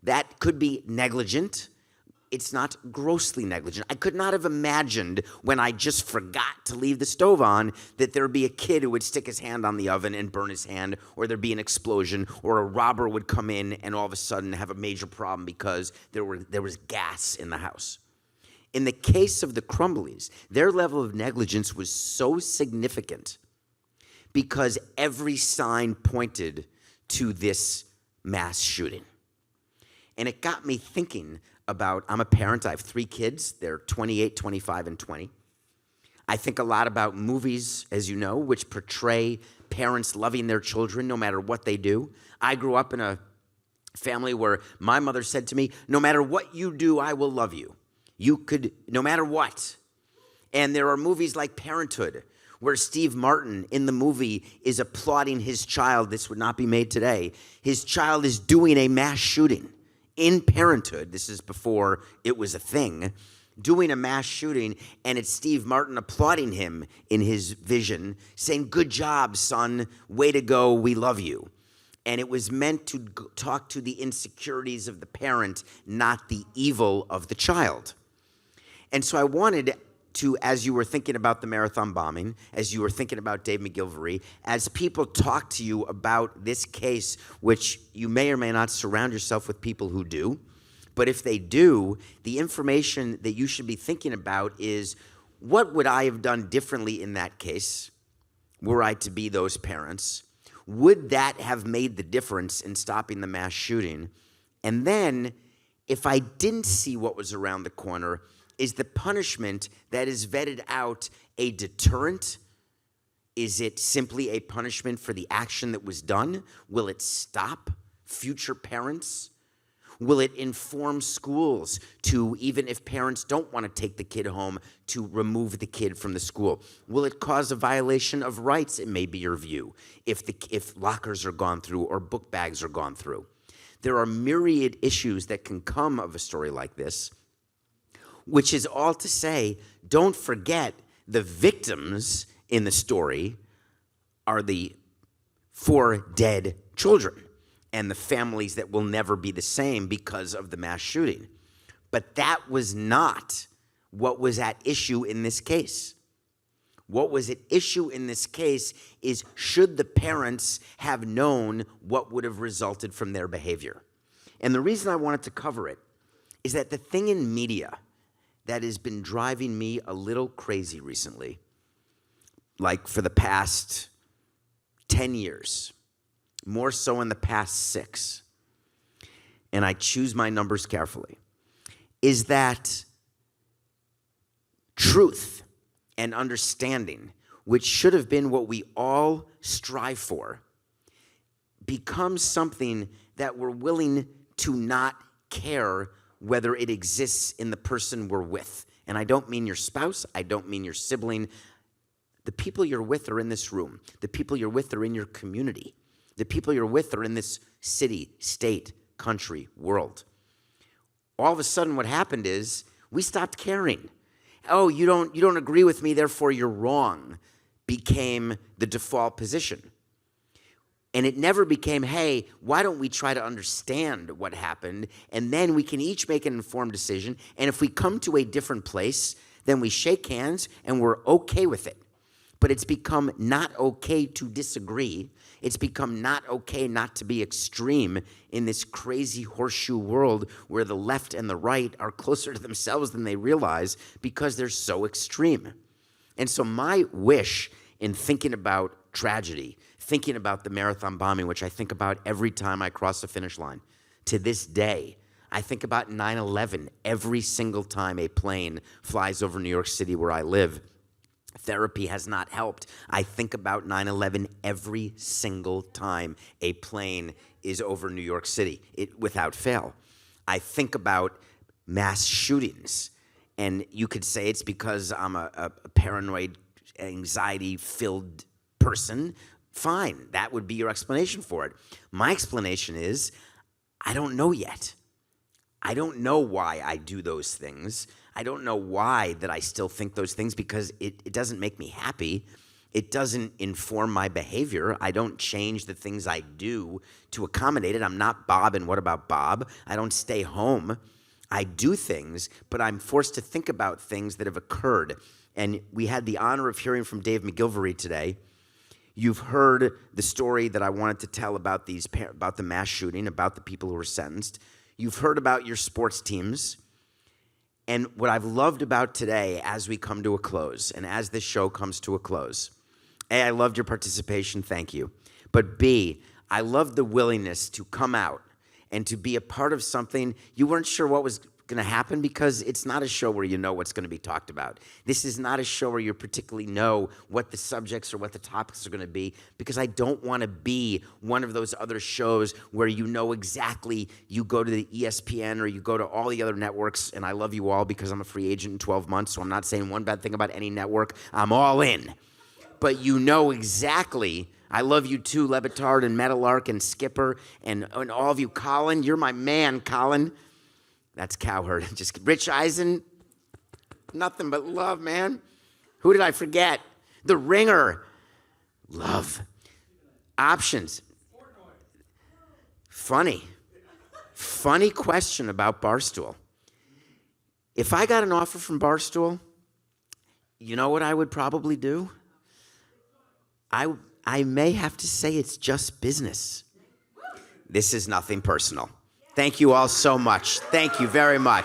Speaker 1: That could be negligent. It's not grossly negligent. I could not have imagined when I just forgot to leave the stove on that there would be a kid who would stick his hand on the oven and burn his hand, or there'd be an explosion, or a robber would come in and all of a sudden have a major problem because there was gas in the house. In the case of the Crumblies, their level of negligence was so significant because every sign pointed to this mass shooting. And it got me thinking about, I'm a parent, I have 3 kids, they're 28, 25, and 20. I think a lot about movies, as you know, which portray parents loving their children no matter what they do. I grew up in a family where my mother said to me, no matter what you do, I will love you. You could, no matter what. And there are movies like Parenthood, where Steve Martin in the movie is applauding his child. This would not be made today. His child is doing a mass shooting. In Parenthood, this is before it was a thing, doing a mass shooting, and it's Steve Martin applauding him in his vision, saying, good job, son, way to go, we love you. And it was meant to talk to the insecurities of the parent, not the evil of the child. And so I wanted to, as you were thinking about the marathon bombing, as you were thinking about Dave McGillivray, as people talk to you about this case, which you may or may not surround yourself with people who do, but if they do, the information that you should be thinking about is, what would I have done differently in that case, were I to be those parents? Would that have made the difference in stopping the mass shooting? And then, if I didn't see what was around the corner, is the punishment that is vetted out a deterrent? Is it simply a punishment for the action that was done? Will it stop future parents? Will it inform schools to, even if parents don't want to take the kid home, to remove the kid from the school? Will it cause a violation of rights, it may be your view, if lockers are gone through or book bags are gone through? There are myriad issues that can come of a story like this, which is all to say, don't forget the victims in the story are the 4 dead children and the families that will never be the same because of the mass shooting. But that was not what was at issue in this case. What was at issue in this case is, should the parents have known what would have resulted from their behavior? And the reason I wanted to cover it is that the thing in media that has been driving me a little crazy recently, like for the past 10 years, more so in the past 6, and I choose my numbers carefully, is that truth and understanding, which should have been what we all strive for, becomes something that we're willing to not care whether it exists in the person we're with. And I don't mean your spouse, I don't mean your sibling. The people you're with are in this room. The people you're with are in your community. The people you're with are in this city, state, country, world. All of a sudden what happened is we stopped caring. Oh, you don't agree with me, therefore you're wrong, became the default position. And it never became, hey, why don't we try to understand what happened, and then we can each make an informed decision, and if we come to a different place, then we shake hands and we're okay with it. But it's become not okay to disagree. It's become not okay not to be extreme in this crazy horseshoe world where the left and the right are closer to themselves than they realize because they're so extreme. And so my wish in thinking about tragedy, thinking about the marathon bombing, which I think about every time I cross the finish line, to this day, I think about 9/11 every single time a plane flies over New York City where I live. Therapy has not helped. I think about 9/11 every single time a plane is over New York City, without fail. I think about mass shootings, and you could say it's because I'm a paranoid, anxiety-filled person. Fine, that would be your explanation for it. My explanation is, I don't know yet. I don't know why I do those things. I don't know why that I still think those things, because it doesn't make me happy. It doesn't inform my behavior. I don't change the things I do to accommodate it. I'm not Bob, and what about Bob? I don't stay home. I do things, but I'm forced to think about things that have occurred. And we had the honor of hearing from Dave McGillivray today. You've heard the story that I wanted to tell about about the mass shooting, about the people who were sentenced. You've heard about your sports teams. And what I've loved about today, as we come to a close, and as this show comes to a close, A, I loved your participation, thank you. But B, I loved the willingness to come out and to be a part of something you weren't sure what was going to happen, because it's not a show where you know what's going to be talked about. This is not a show where you particularly know what the subjects or what the topics are going to be, because I don't want to be one of those other shows where you know exactly, you go to the ESPN or you go to all the other networks, and I love you all because I'm a free agent in 12 months, so I'm not saying one bad thing about any network. I'm all in. But you know exactly, I love you too, Lebitard and Metalark and Skipper and all of you. Colin, you're my man, Colin. That's Cowherd. Just Rich Eisen, nothing but love, man. Who did I forget? The Ringer, love. Options. Funny question about Barstool. If I got an offer from Barstool, you know what I would probably do? I may have to say it's just business. This is nothing personal. Thank you all so much. Thank you very much.